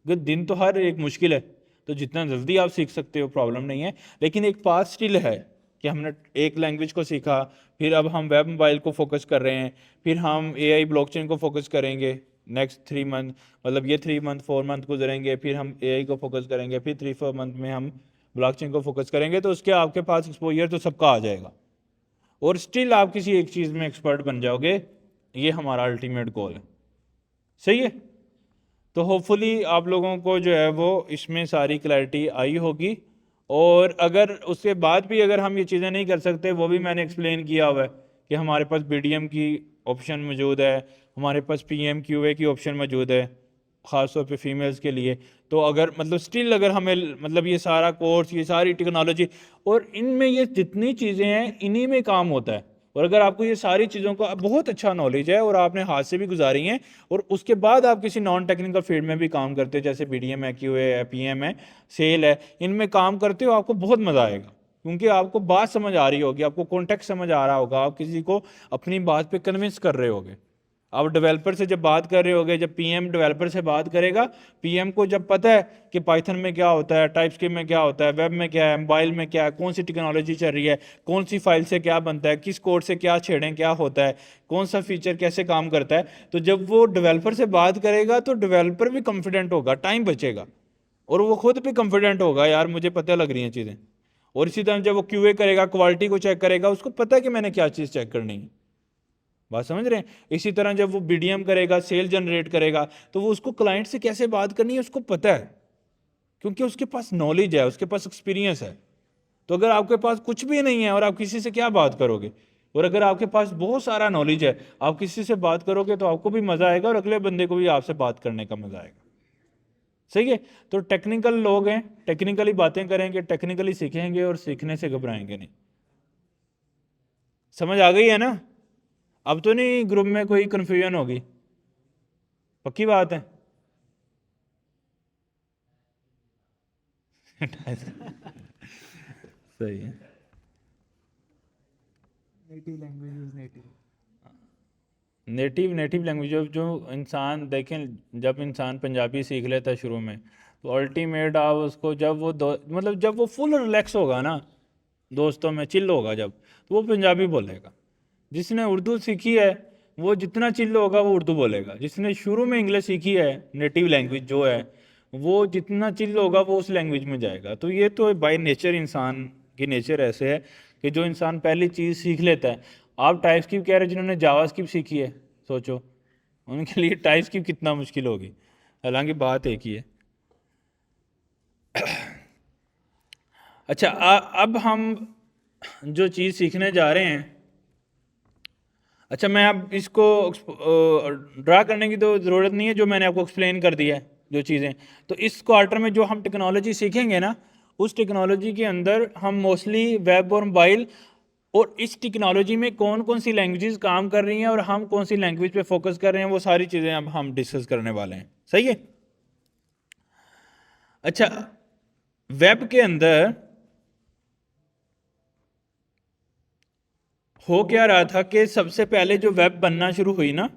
क्योंकि दिन तो हर एक मुश्किल है, तो जितना जल्दी आप सीख सकते हो प्रॉब्लम नहीं है। लेकिन एक पास स्टिल है कि हमने एक लैंग्वेज को सीखा, फिर अब हम वेब मोबाइल को फोकस कर रहे हैं, फिर हम एआई ब्लॉकचेन को फोकस करेंगे नेक्स्ट 3 मंथ, मतलब ये 3 मंथ 4 मंथ गुजरेंगे, फिर हम एआई को फोकस करेंगे, फिर 3-4 मंथ में हम ब्लॉकचेन को फोकस करेंगे। तो उसके आपके पास एक्सपोजर तो सबका आ जाएगा और स्टिल आप किसी एक चीज़ में एक्सपर्ट बन जाओगे। ये हमारा अल्टीमेट गोल है। सही है। तो होपफुली आप लोगों को जो है वो इसमें सारी क्लैरिटी आई होगी। और अगर उसके बाद भी अगर हम ये चीज़ें नहीं कर सकते, वो भी मैंने एक्सप्लेन किया हुआ है कि हमारे पास बीडीएम की ऑप्शन मौजूद है, हमारे पास पीएमक्यूए की ऑप्शन मौजूद है ख़ास तौर पे फीमेल्स के लिए। तो अगर मतलब स्टिल अगर हमें मतलब ये सारा कोर्स, ये सारी टेक्नोलॉजी और इनमें ये जितनी चीज़ें हैं इन्हीं में काम होता है। और अगर आपको ये सारी चीज़ों का बहुत अच्छा नॉलेज है और आपने हाथ से भी गुजारी हैं, और उसके बाद आप किसी नॉन टेक्निकल फील्ड में भी काम करते हो, जैसे बीडीएम है, क्यूए है, पीएम है, सेल है, इनमें काम करते हो, आपको बहुत मज़ा आएगा। क्योंकि आपको बात समझ आ रही होगी, आपको कॉन्टेक्स्ट समझ आ रहा होगा, आप किसी को अपनी बात पे कन्विंस कर रहे होगे। आप डेवलपर से जब बात कर रहे होगे, जब पीएम डेवलपर से बात करेगा, पीएम को जब पता है कि पाइथन में क्या होता है, टाइपस्क्रिप्ट में क्या होता है, वेब में क्या है, मोबाइल में क्या है, कौन सी टेक्नोलॉजी चल रही है, कौन सी फाइल से क्या बनता है, किस कोड से क्या छेड़ें क्या होता है, कौन सा फीचर कैसे काम करता है, तो जब वो डेवलपर से बात करेगा तो डेवलपर भी कॉन्फिडेंट होगा, टाइम बचेगा, और वो खुद भी कॉन्फिडेंट होगा, यार मुझे पता लग रही हैं चीज़ें। और इसी तरह जब वो क्यूए करेगा, क्वालिटी को चेक करेगा, उसको पता है कि मैंने क्या चीज़ चेक करनी है। बात समझ रहे हैं। इसी तरह जब वो बीडीएम करेगा, सेल जनरेट करेगा, तो वो उसको क्लाइंट से कैसे बात करनी है उसको पता है, क्योंकि उसके पास नॉलेज है, उसके पास एक्सपीरियंस है। तो अगर आपके पास कुछ भी नहीं है और आप किसी से क्या बात करोगे, और अगर आपके पास बहुत सारा नॉलेज है, आप किसी से बात करोगे तो आपको भी मज़ा आएगा और अगले बंदे को भी आपसे बात करने का मज़ा आएगा। सही है। तो टेक्निकल लोग हैं, टेक्निकली बातें करेंगे, टेक्निकली सीखेंगे और सीखने से घबराएंगे नहीं। समझ आ गई है ना। अब तो नहीं ग्रुप में कोई कन्फ्यूजन होगी, पक्की बात है। सही है। Native language is native. Native language जो इंसान देखें, जब इंसान पंजाबी सीख लेता है शुरू में, तो अल्टीमेट आप उसको जब वो मतलब जब वो फुल रिलैक्स होगा ना, दोस्तों में चिल होगा जब, तो वो पंजाबी बोलेगा। जिसने उर्दू सीखी है वो जितना चिल होगा वो उर्दू बोलेगा। जिसने शुरू में इंग्लिश सीखी है, नेटिव लैंग्वेज जो है, वो जितना चिल होगा वो उस लैंग्वेज में जाएगा। तो ये तो बाय नेचर इंसान की नेचर ऐसे है कि जो इंसान पहली चीज़ सीख लेता है। आप टाइपस्क्रिप्ट कह रहे हैं, जिन्होंने जावास्क्रिप्ट सीखी है, सोचो उनके लिए टाइपस्क्रिप्ट कितना मुश्किल होगी, हालांकि बात एक ही है। अच्छा, अब हम जो चीज़ सीखने जा रहे हैं, अच्छा मैं अब इसको ड्रा करने की तो ज़रूरत नहीं है, जो मैंने आपको एक्सप्लेन कर दिया है जो चीज़ें। तो इस क्वार्टर में जो हम टेक्नोलॉजी सीखेंगे ना, उस टेक्नोलॉजी के अंदर हम मोस्टली वेब और मोबाइल, और इस टेक्नोलॉजी में कौन कौन सी लैंग्वेजेस काम कर रही हैं और हम कौन सी लैंग्वेज पे फोकस कर रहे हैं, वो सारी चीज़ें अब हम डिस्कस करने वाले हैं। सही है। अच्छा, वेब के अंदर हो क्या रहा था कि सबसे पहले जो वेब बनना शुरू हुई ना,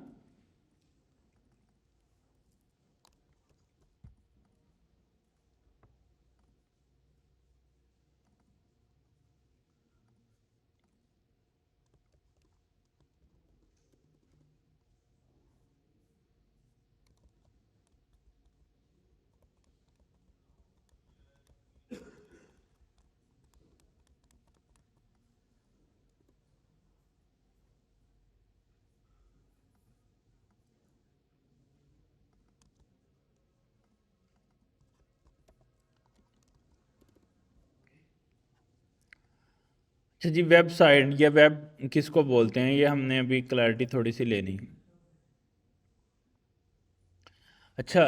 अच्छा जी, वेबसाइट या वेब किसको बोलते हैं, ये हमने अभी क्लैरिटी थोड़ी सी लेनी है। अच्छा,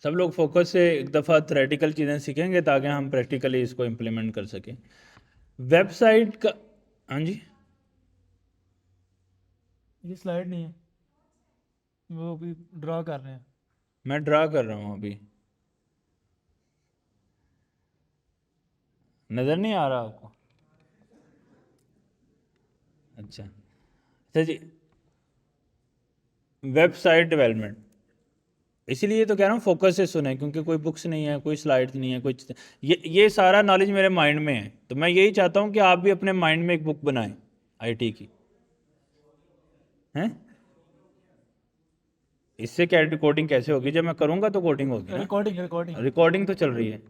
सब लोग फोकस से एक दफ़ा थ्योरेटिकल चीज़ें सीखेंगे ताकि हम प्रैक्टिकली इसको इम्प्लीमेंट कर सकें। वेबसाइट का, हाँ जी, ये स्लाइड नहीं है, वो अभी ड्रा कर रहे हैं। मैं ड्रा कर रहा हूँ अभी, नज़र नहीं आ रहा आपको? अच्छा अच्छा जी, वेबसाइट डेवलपमेंट, इसीलिए तो कह रहा हूँ फोकस से सुने, क्योंकि कोई बुक्स नहीं है, कोई स्लाइड्स नहीं है, कोई ये सारा नॉलेज मेरे माइंड में है। तो मैं यही चाहता हूँ कि आप भी अपने माइंड में एक बुक बनाएं आईटी की, हैं? इससे क्या कोडिंग कैसे होगी? जब मैं करूँगा तो कोडिंग होगी ना। रिकॉर्डिंग रिकॉर्डिंग रिकॉर्डिंग तो चल रही है।